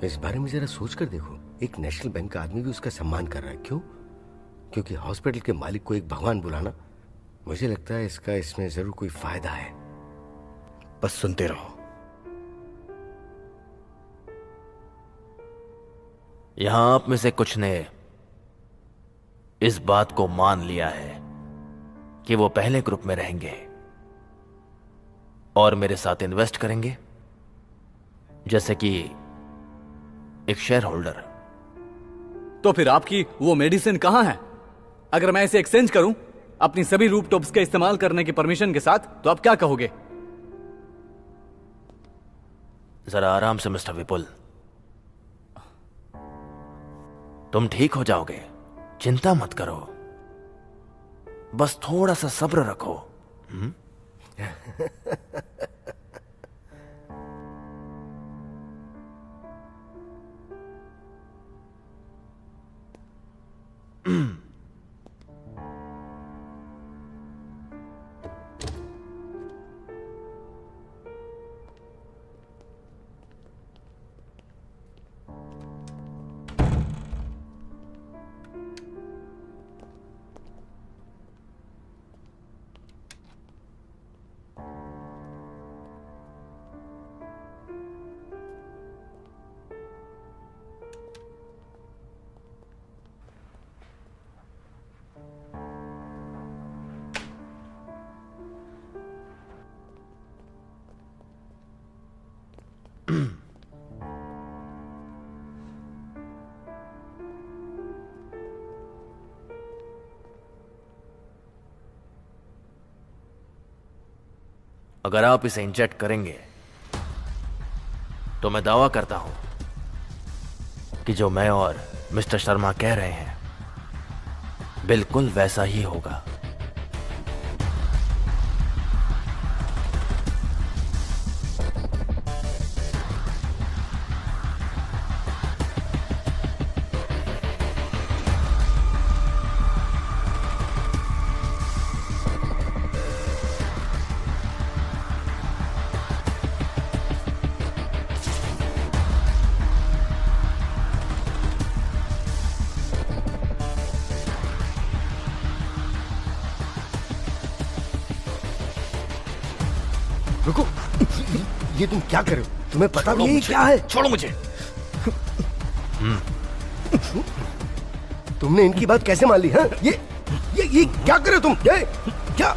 इस बारे में जरा सोच कर देखो। एक नेशनल बैंक का आदमी भी उसका सम्मान कर रहा है। क्यों? क्योंकि हॉस्पिटल के मालिक को एक भगवान बुलाना, मुझे लगता है इसका इसमें जरूर कोई फायदा है। बस सुनते रहो। यहां आप में से कुछ ने इस बात को मान लिया है कि वो पहले ग्रुप में रहेंगे और मेरे साथ इन्वेस्ट करेंगे, जैसे कि एक शेयर होल्डर। तो फिर आपकी वो मेडिसिन कहां है? अगर मैं इसे एक्सचेंज करूं अपनी सभी रूफटॉप्स के इस्तेमाल करने की परमिशन के साथ, तो आप क्या कहोगे? जरा आराम से मिस्टर विपुल, तुम ठीक हो जाओगे, चिंता मत करो, बस थोड़ा सा सब्र रखो। अगर आप इसे इंजेक्ट करेंगे तो मैं दावा करता हूं कि जो मैं और मिस्टर शर्मा कह रहे हैं बिल्कुल वैसा ही होगा। रुको, ये तुम क्या कर रहे हो? तुम्हें पता भी नहीं क्या है? छोड़ो मुझे। तुमने इनकी बात कैसे मान ली? हाँ? ये क्या कर रहे हो तुम? ये क्या?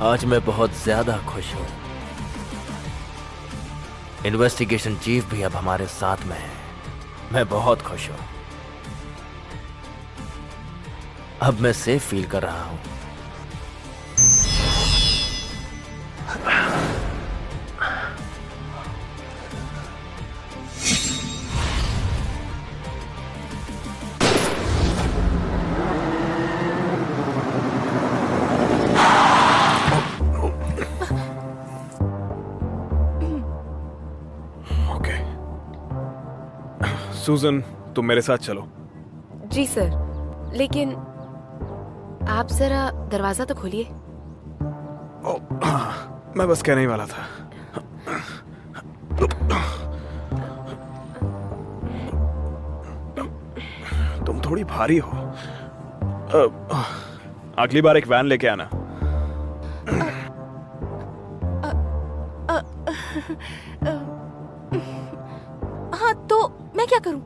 आज मैं बहुत ज्यादा खुश हूं। इन्वेस्टिगेशन चीफ भी अब हमारे साथ में है। मैं बहुत खुश हूं। अब मैं सेफ फील कर रहा हूं। सूजन, तुम मेरे साथ चलो। जी सर, लेकिन आप जरा दरवाजा तो खोलिए। मैं बस कहने ही वाला था। तुम थोड़ी भारी हो। अगली बार एक वैन लेके आना। हाँ, तो मैं क्या करूं?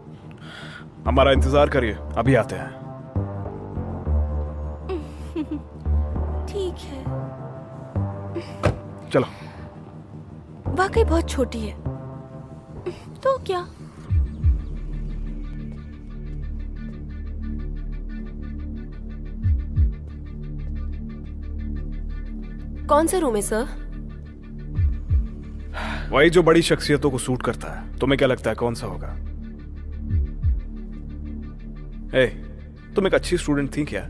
हमारा इंतजार करिए, अभी आते हैं। ठीक है। चलो। वाकई बहुत छोटी है। तो क्या? कौन सा रूम है सर? वही जो बड़ी शख्सियतों को सूट करता है। तुम्हें क्या लगता है कौन सा होगा? तुम एक अच्छी स्टूडेंट थी क्या?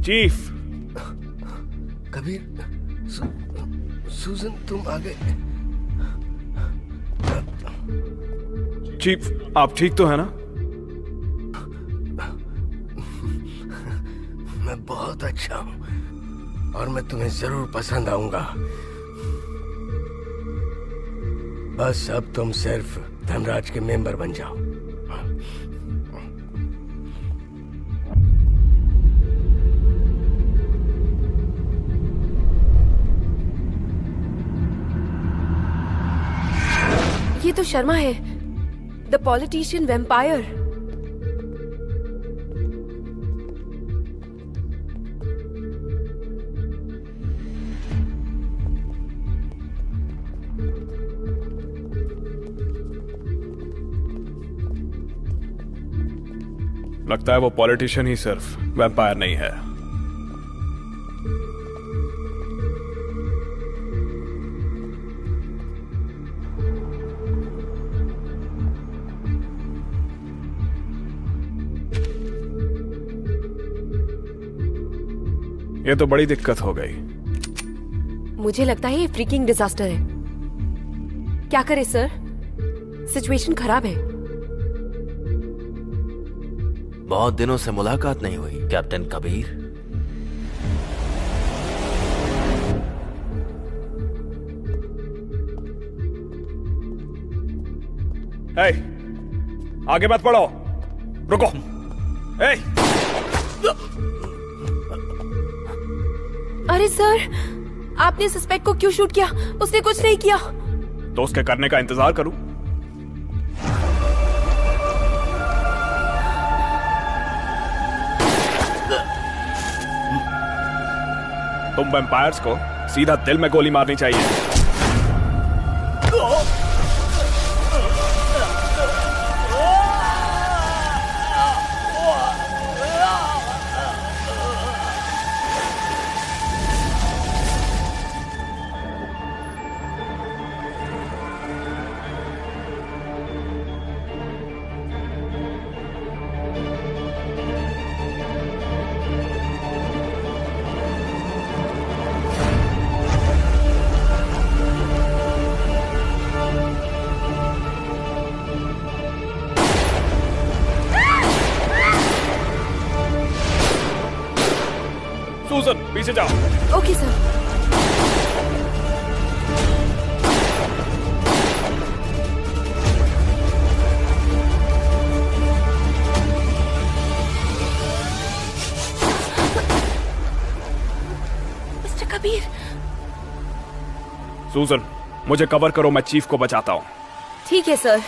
चीफ। कबीर, सूजन तुम आ गए। चीफ, आप ठीक तो है ना? मैं बहुत अच्छा हूं और मैं तुम्हें जरूर पसंद आऊंगा। बस अब तुम सिर्फ धनराज के मेंबर बन जाओ। ये तो शर्मा है, द पॉलिटिशियन वैम्पायर। लगता है वो पॉलिटिशियन ही सिर्फ वैम्पायर नहीं है। ये तो बड़ी दिक्कत हो गई। मुझे लगता है ये फ्रीकिंग डिजास्टर है। क्या करे सर, सिचुएशन खराब है। बहुत दिनों से मुलाकात नहीं हुई कैप्टन कबीर। हे, आगे मत बढ़ो, रुको। हे! अरे सर, आपने सस्पेक्ट को क्यों शूट किया? उसने कुछ नहीं किया। तो उसके करने का इंतजार करूं? तुम वैम्पायर्स को सीधा दिल में गोली मारनी चाहिए। सूजन, पीछे जाओ। Okay sir. मिस्टर कबीर। सूजन, मुझे कवर करो, मैं चीफ को बचाता हूँ। ठीक है सर।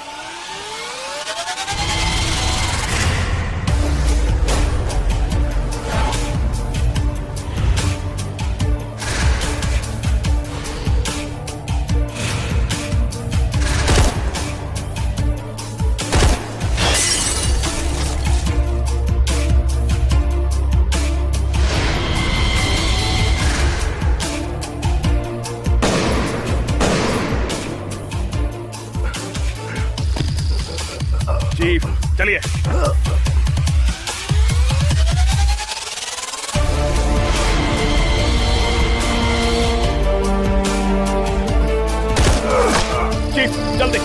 चीफ, चलिए। चीफ, जल्दी।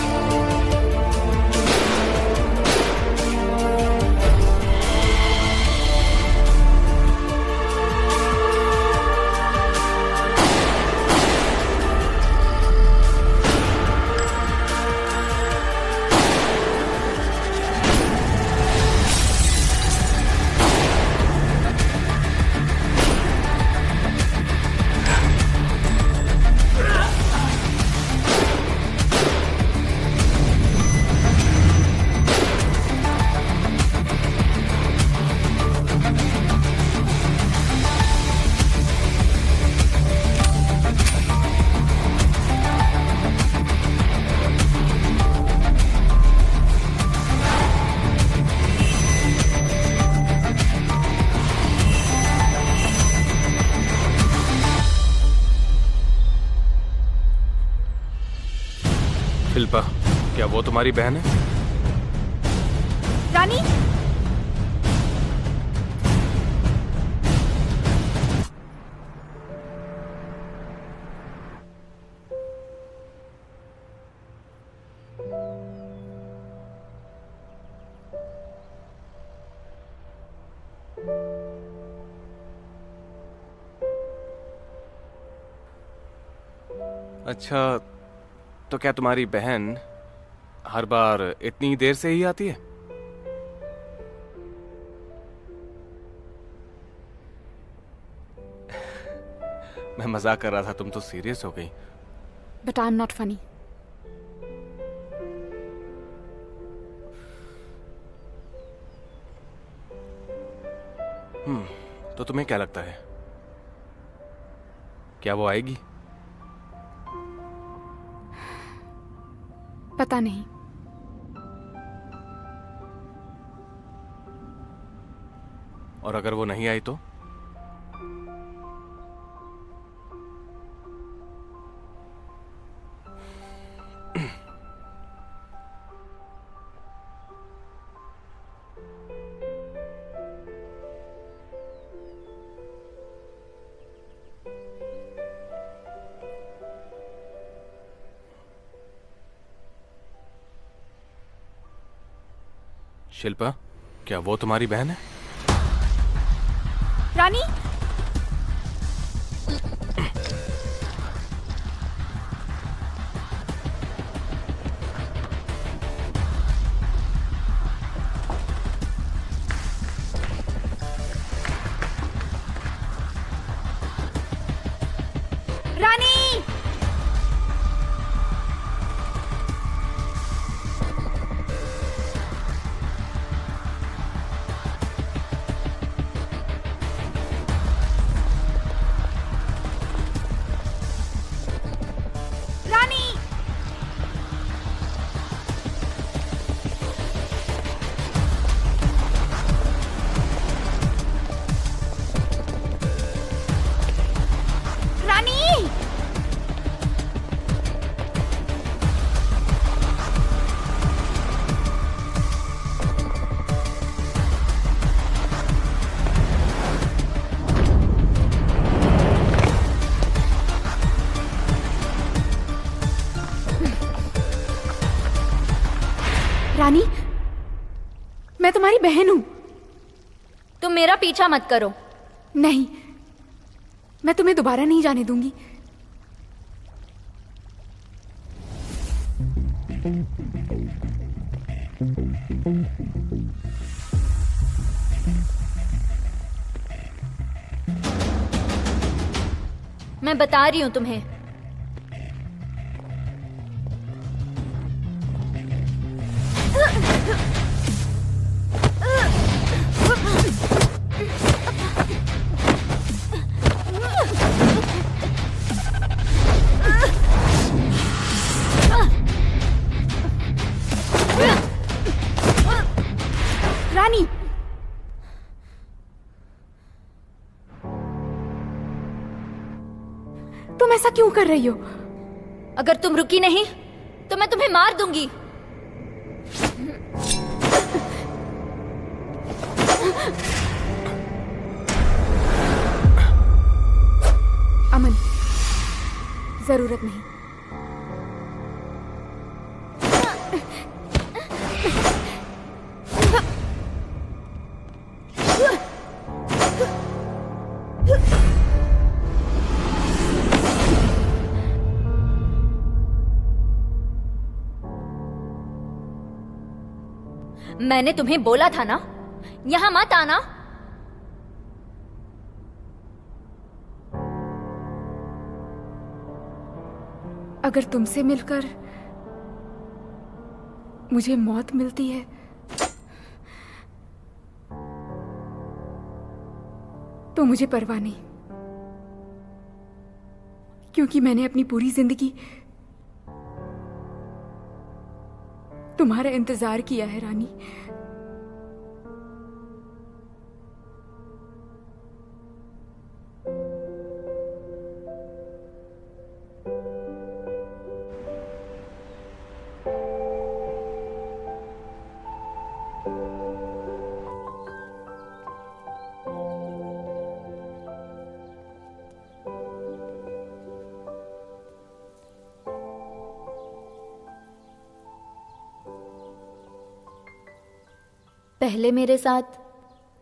शिल्पा, क्या वो तुम्हारी बहन है? रानी, अच्छा, तो क्या तुम्हारी बहन हर बार इतनी देर से ही आती है? मैं मजाक कर रहा था, तुम तो सीरियस हो गई। But I am not funny. तो तुम्हें क्या लगता है, क्या वो आएगी? पता नहीं। और अगर वो नहीं आई तो? शिल्पा, क्या वो तुम्हारी बहन है? रानी, रानी, रानी। रानी, रानी, मैं तुम्हारी बहन हूं। तुम मेरा पीछा मत करो। नहीं, मैं तुम्हें दोबारा नहीं जाने दूंगी। मैं बता रही हूं तुम्हें। रानी, तुम ऐसा क्यों कर रही हो? अगर तुम रुकी नहीं तो मैं तुम्हें मार दूंगी। अमन, जरूरत नहीं। मैंने तुम्हें बोला था ना, यहां मत आना। अगर तुमसे मिलकर मुझे मौत मिलती है तो मुझे परवाह नहीं, क्योंकि मैंने अपनी पूरी जिंदगी तुम्हारा इंतजार किया है रानी। पहले मेरे साथ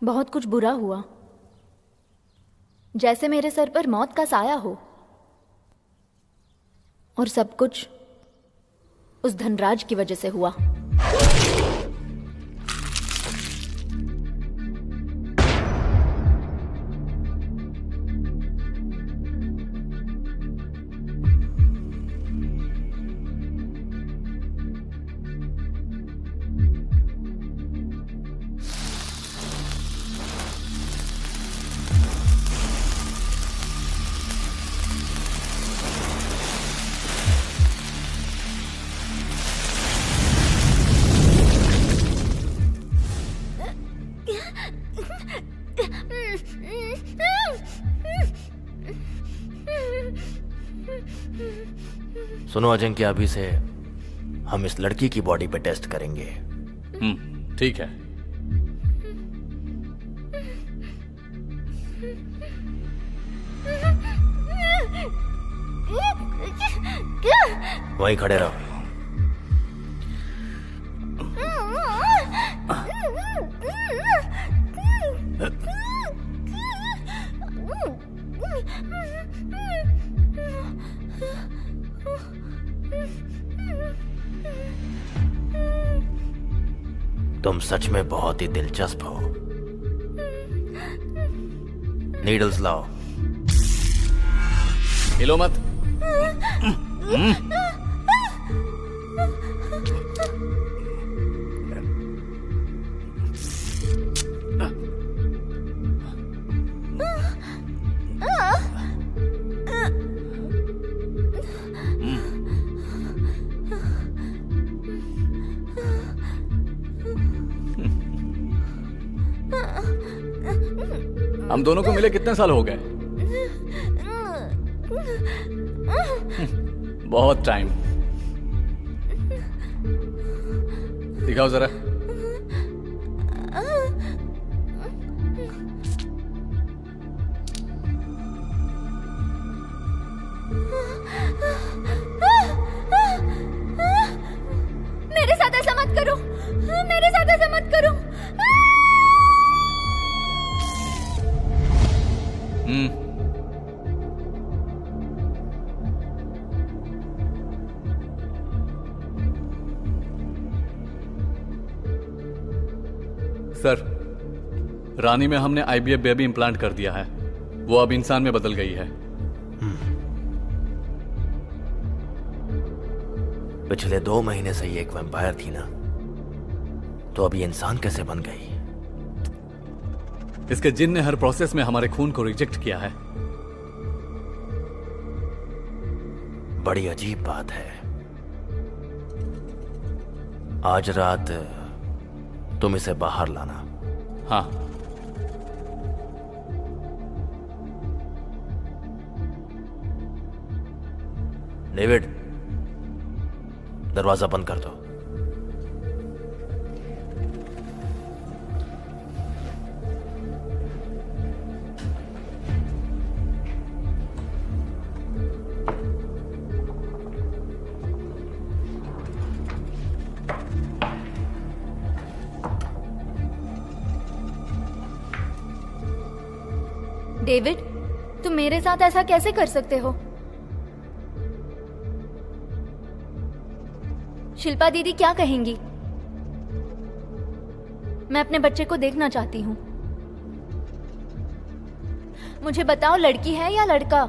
बहुत कुछ बुरा हुआ, जैसे मेरे सर पर मौत का साया हो। और सब कुछ उस धनराज की वजह से हुआ। सुनो अजिंक्य, अभी से हम इस लड़की की बॉडी पे टेस्ट करेंगे। ठीक है। वहीं खड़े रहो। तुम सच में बहुत ही दिलचस्प हो। नीडल्स लाओ। हिलो मत। हम दोनों को मिले कितने साल हो गए? बहुत टाइम। दिखाओ जरा। मेरे साथ ऐसा मत करो, मेरे साथ ऐसा मत करो। सर, रानी में हमने आईवीएफ बेबी इम्प्लांट कर दिया है। वो अब इंसान में बदल गई है। पिछले 2 महीने से ये एक वैम्पायर थी ना, तो अब ये इंसान कैसे बन गई? इसके जिन ने हर प्रोसेस में हमारे खून को रिजेक्ट किया है। बड़ी अजीब बात है। आज रात तुम इसे बाहर लाना। हाँ। डेविड, दरवाजा बंद कर दो। डेविड, तुम मेरे साथ ऐसा कैसे कर सकते हो? शिल्पा दीदी क्या कहेंगी? मैं अपने बच्चे को देखना चाहती हूँ। मुझे बताओ, लड़की है या लड़का?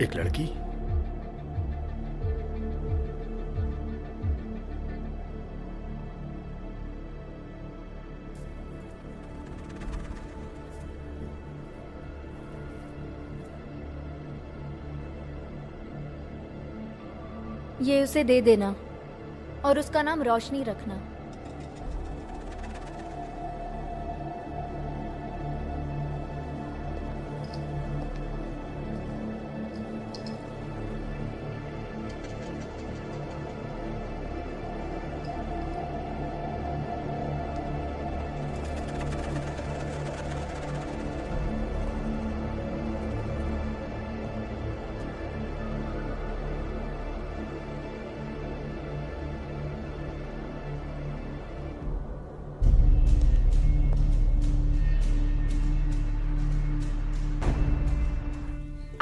एक लड़की? ये उसे दे देना और उसका नाम रोशनी रखना।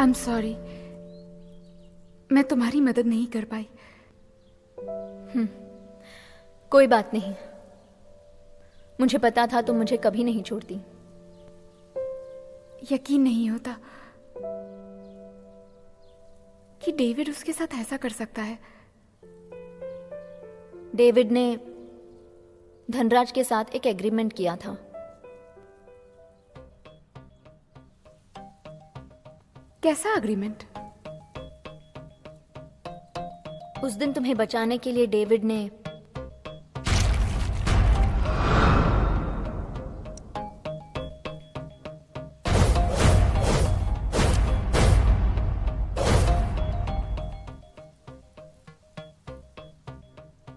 आई एम सॉरी, मैं तुम्हारी मदद नहीं कर पाई। कोई बात नहीं, मुझे पता था तुम मुझे कभी नहीं छोड़ती। यकीन नहीं होता कि डेविड उसके साथ ऐसा कर सकता है। डेविड ने धनराज के साथ एक एग्रीमेंट किया था। कैसा एग्रीमेंट? उस दिन तुम्हें बचाने के लिए डेविड ने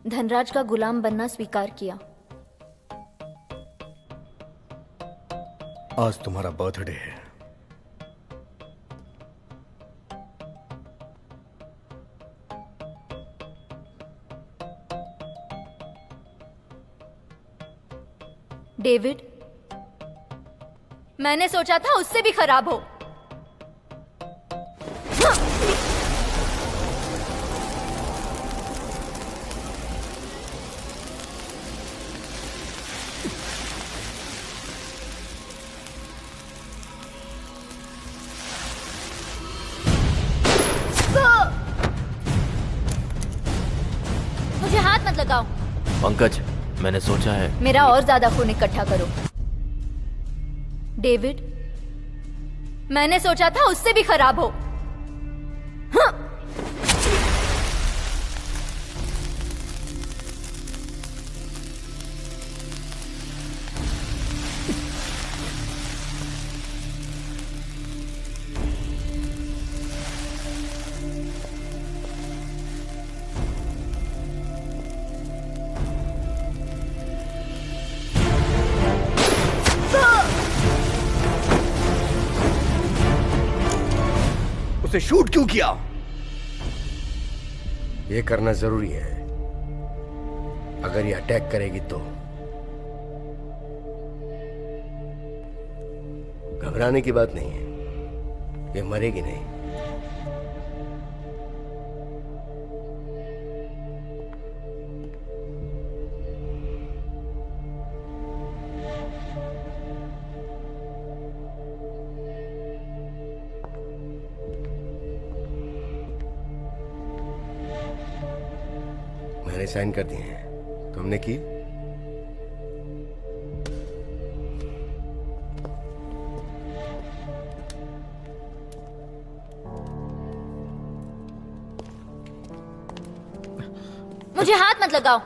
धनराज का गुलाम बनना स्वीकार किया। आज तुम्हारा बर्थडे है। डेविड, मैंने सोचा था उससे भी खराब हो। मुझे हाथ मत लगाओ। पंकज, मैंने सोचा है मेरा और ज्यादा खून इकट्ठा करो। डेविड, मैंने सोचा था उससे भी खराब हो। हाँ। उसे शूट क्यों किया? ये करना जरूरी है। अगर ये अटैक करेगी तो घबराने की बात नहीं है, ये मरेगी नहीं। मैंने साइन कर दिए हैं, तुमने की? मुझे हाथ मत लगाओ।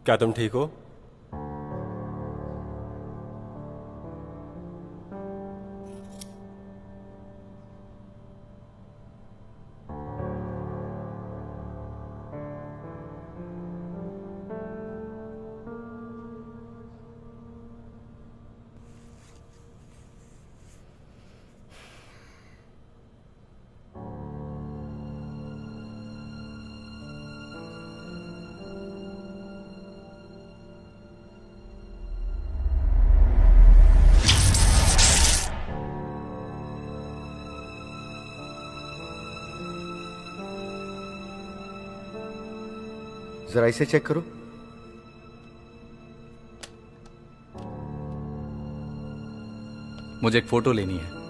क्या तुम ठीक हो? जरा इसे चेक करो। मुझे एक फोटो लेनी है।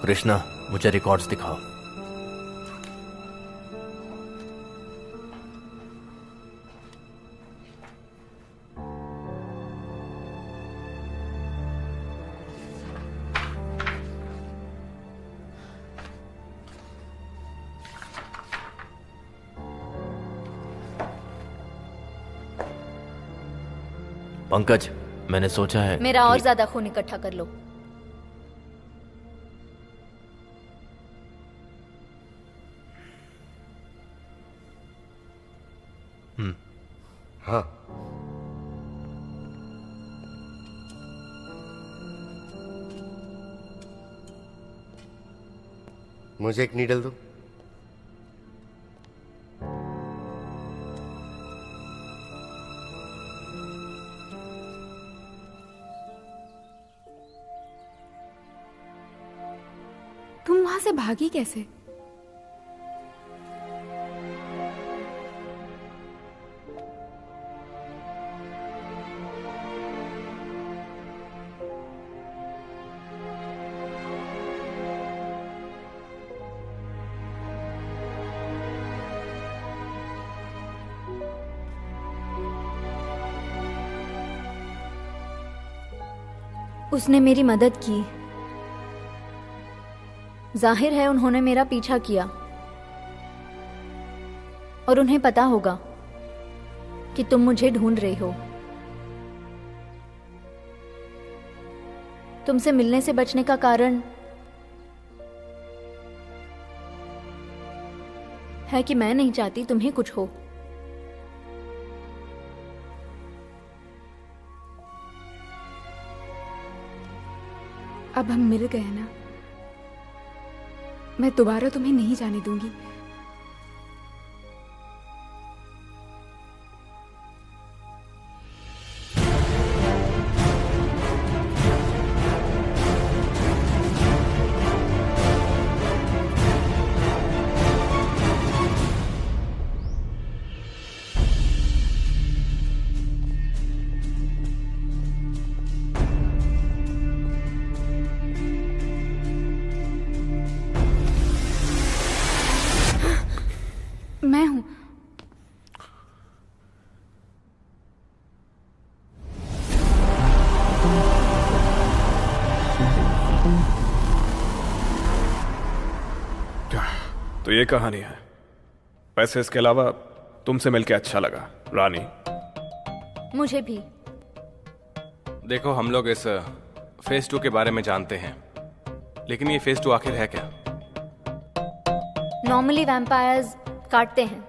कृष्णा, मुझे रिकॉर्ड्स दिखाओ। पंकज, मैंने सोचा है मेरा और ज्यादा खून इकट्ठा कर लो। हाँ, मुझे एक नीडल दो। तुम वहां से भागी कैसे? उसने मेरी मदद की। जाहिर है उन्होंने मेरा पीछा किया और उन्हें पता होगा कि तुम मुझे ढूंढ रहे हो। तुमसे मिलने से बचने का कारण है कि मैं नहीं चाहती तुम्हें कुछ हो। अब हम मिल गए ना, मैं दोबारा तुम्हें नहीं जाने दूंगी। मैं हूं। तो ये कहानी है। वैसे इसके अलावा तुमसे मिलके अच्छा लगा रानी। मुझे भी। देखो, हम लोग इस फेज 2 के बारे में जानते हैं, लेकिन ये फेज 2 आखिर है क्या? नॉर्मली वैम्पायर्स काटते हैं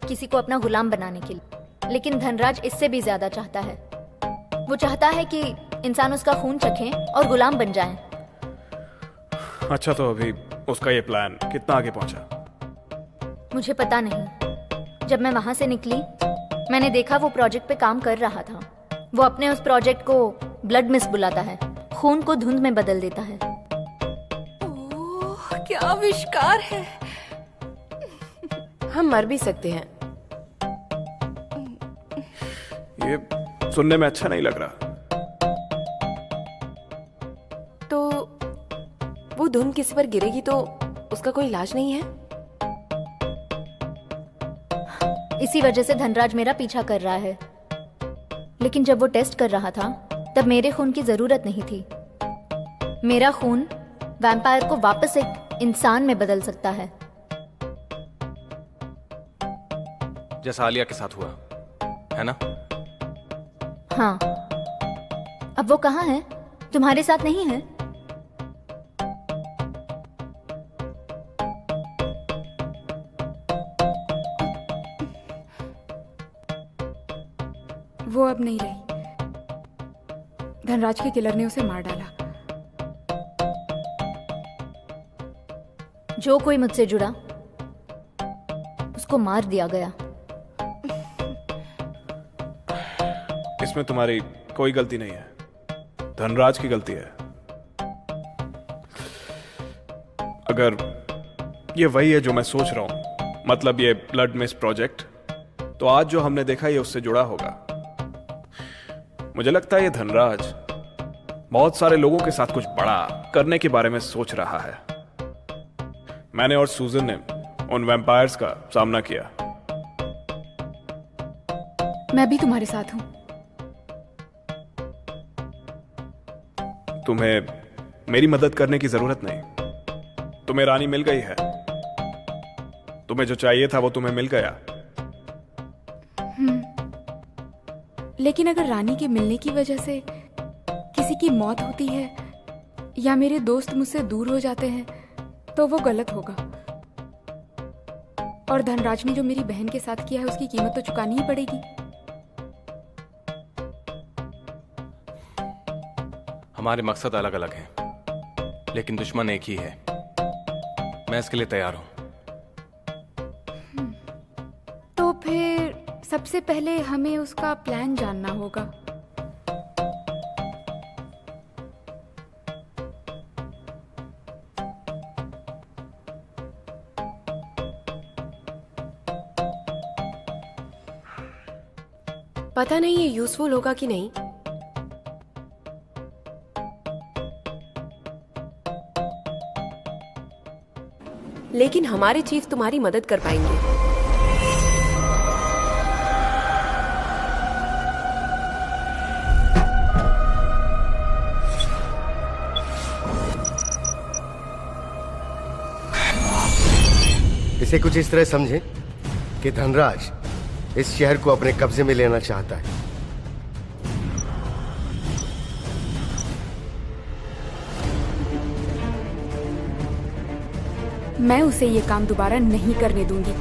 किसी को अपना गुलाम बनाने के लिए, लेकिन धनराज इससे भी ज्यादा चाहता है। वो चाहता है कि इंसान उसका खून चखें और गुलाम बन जाएं। अच्छा, तो अभी उसका ये प्लान कितना आगे पहुंचा? मुझे पता नहीं। जब मैं वहां से निकली, मैंने देखा वो प्रोजेक्ट पे काम कर रहा था। वो अपने उस प्रोजेक्ट को ब्लड मिस्ट बुलाता है, खून को धुंध में बदल देता है। ओह, क्या आविष्कार है। हम मर भी सकते हैं। ये सुनने में अच्छा नहीं लग रहा। तो वो धुन किसी पर गिरेगी तो उसका कोई इलाज नहीं है? इसी वजह से धनराज मेरा पीछा कर रहा है। लेकिन जब वो टेस्ट कर रहा था, तब मेरे खून की जरूरत नहीं थी। मेरा खून वैम्पायर को वापस एक इंसान में बदल सकता है। जैसा आलिया के साथ हुआ है ना? हाँ। अब वो कहाँ है? तुम्हारे साथ नहीं है? वो अब नहीं रही। धनराज के किलर ने उसे मार डाला। जो कोई मुझसे जुड़ा, उसको मार दिया गया। इसमें तुम्हारी कोई गलती नहीं है, धनराज की गलती है। अगर ये वही है जो मैं सोच रहा हूं, मतलब ये ब्लड मिस्ट प्रोजेक्ट, तो आज जो हमने देखा ये उससे जुड़ा होगा। मुझे लगता है ये धनराज बहुत सारे लोगों के साथ कुछ बड़ा करने के बारे में सोच रहा है। मैंने और सूजन ने उन वैम्पायर्स का सामना किया। मैं भी तुम्हारे साथ हूं। तुम्हें मेरी मदद करने की जरूरत नहीं। तुम्हें रानी मिल गई है। तुम्हें जो चाहिए था वो तुम्हें मिल गया। लेकिन अगर रानी के मिलने की वजह से किसी की मौत होती है या मेरे दोस्त मुझसे दूर हो जाते हैं तो वो गलत होगा। और धनराज ने जो मेरी बहन के साथ किया है उसकी कीमत तो चुकानी ही पड़ेगी। हमारे मकसद अलग अलग हैं, लेकिन दुश्मन एक ही है। मैं इसके लिए तैयार हूं। तो फिर सबसे पहले हमें उसका प्लान जानना होगा। पता नहीं ये यूजफुल होगा कि नहीं। लेकिन हमारे चीफ तुम्हारी मदद कर पाएंगे। इसे कुछ इस तरह समझें कि धनराज इस शहर को अपने कब्जे में लेना चाहता है। मैं उसे ये काम दोबारा नहीं करने दूंगी।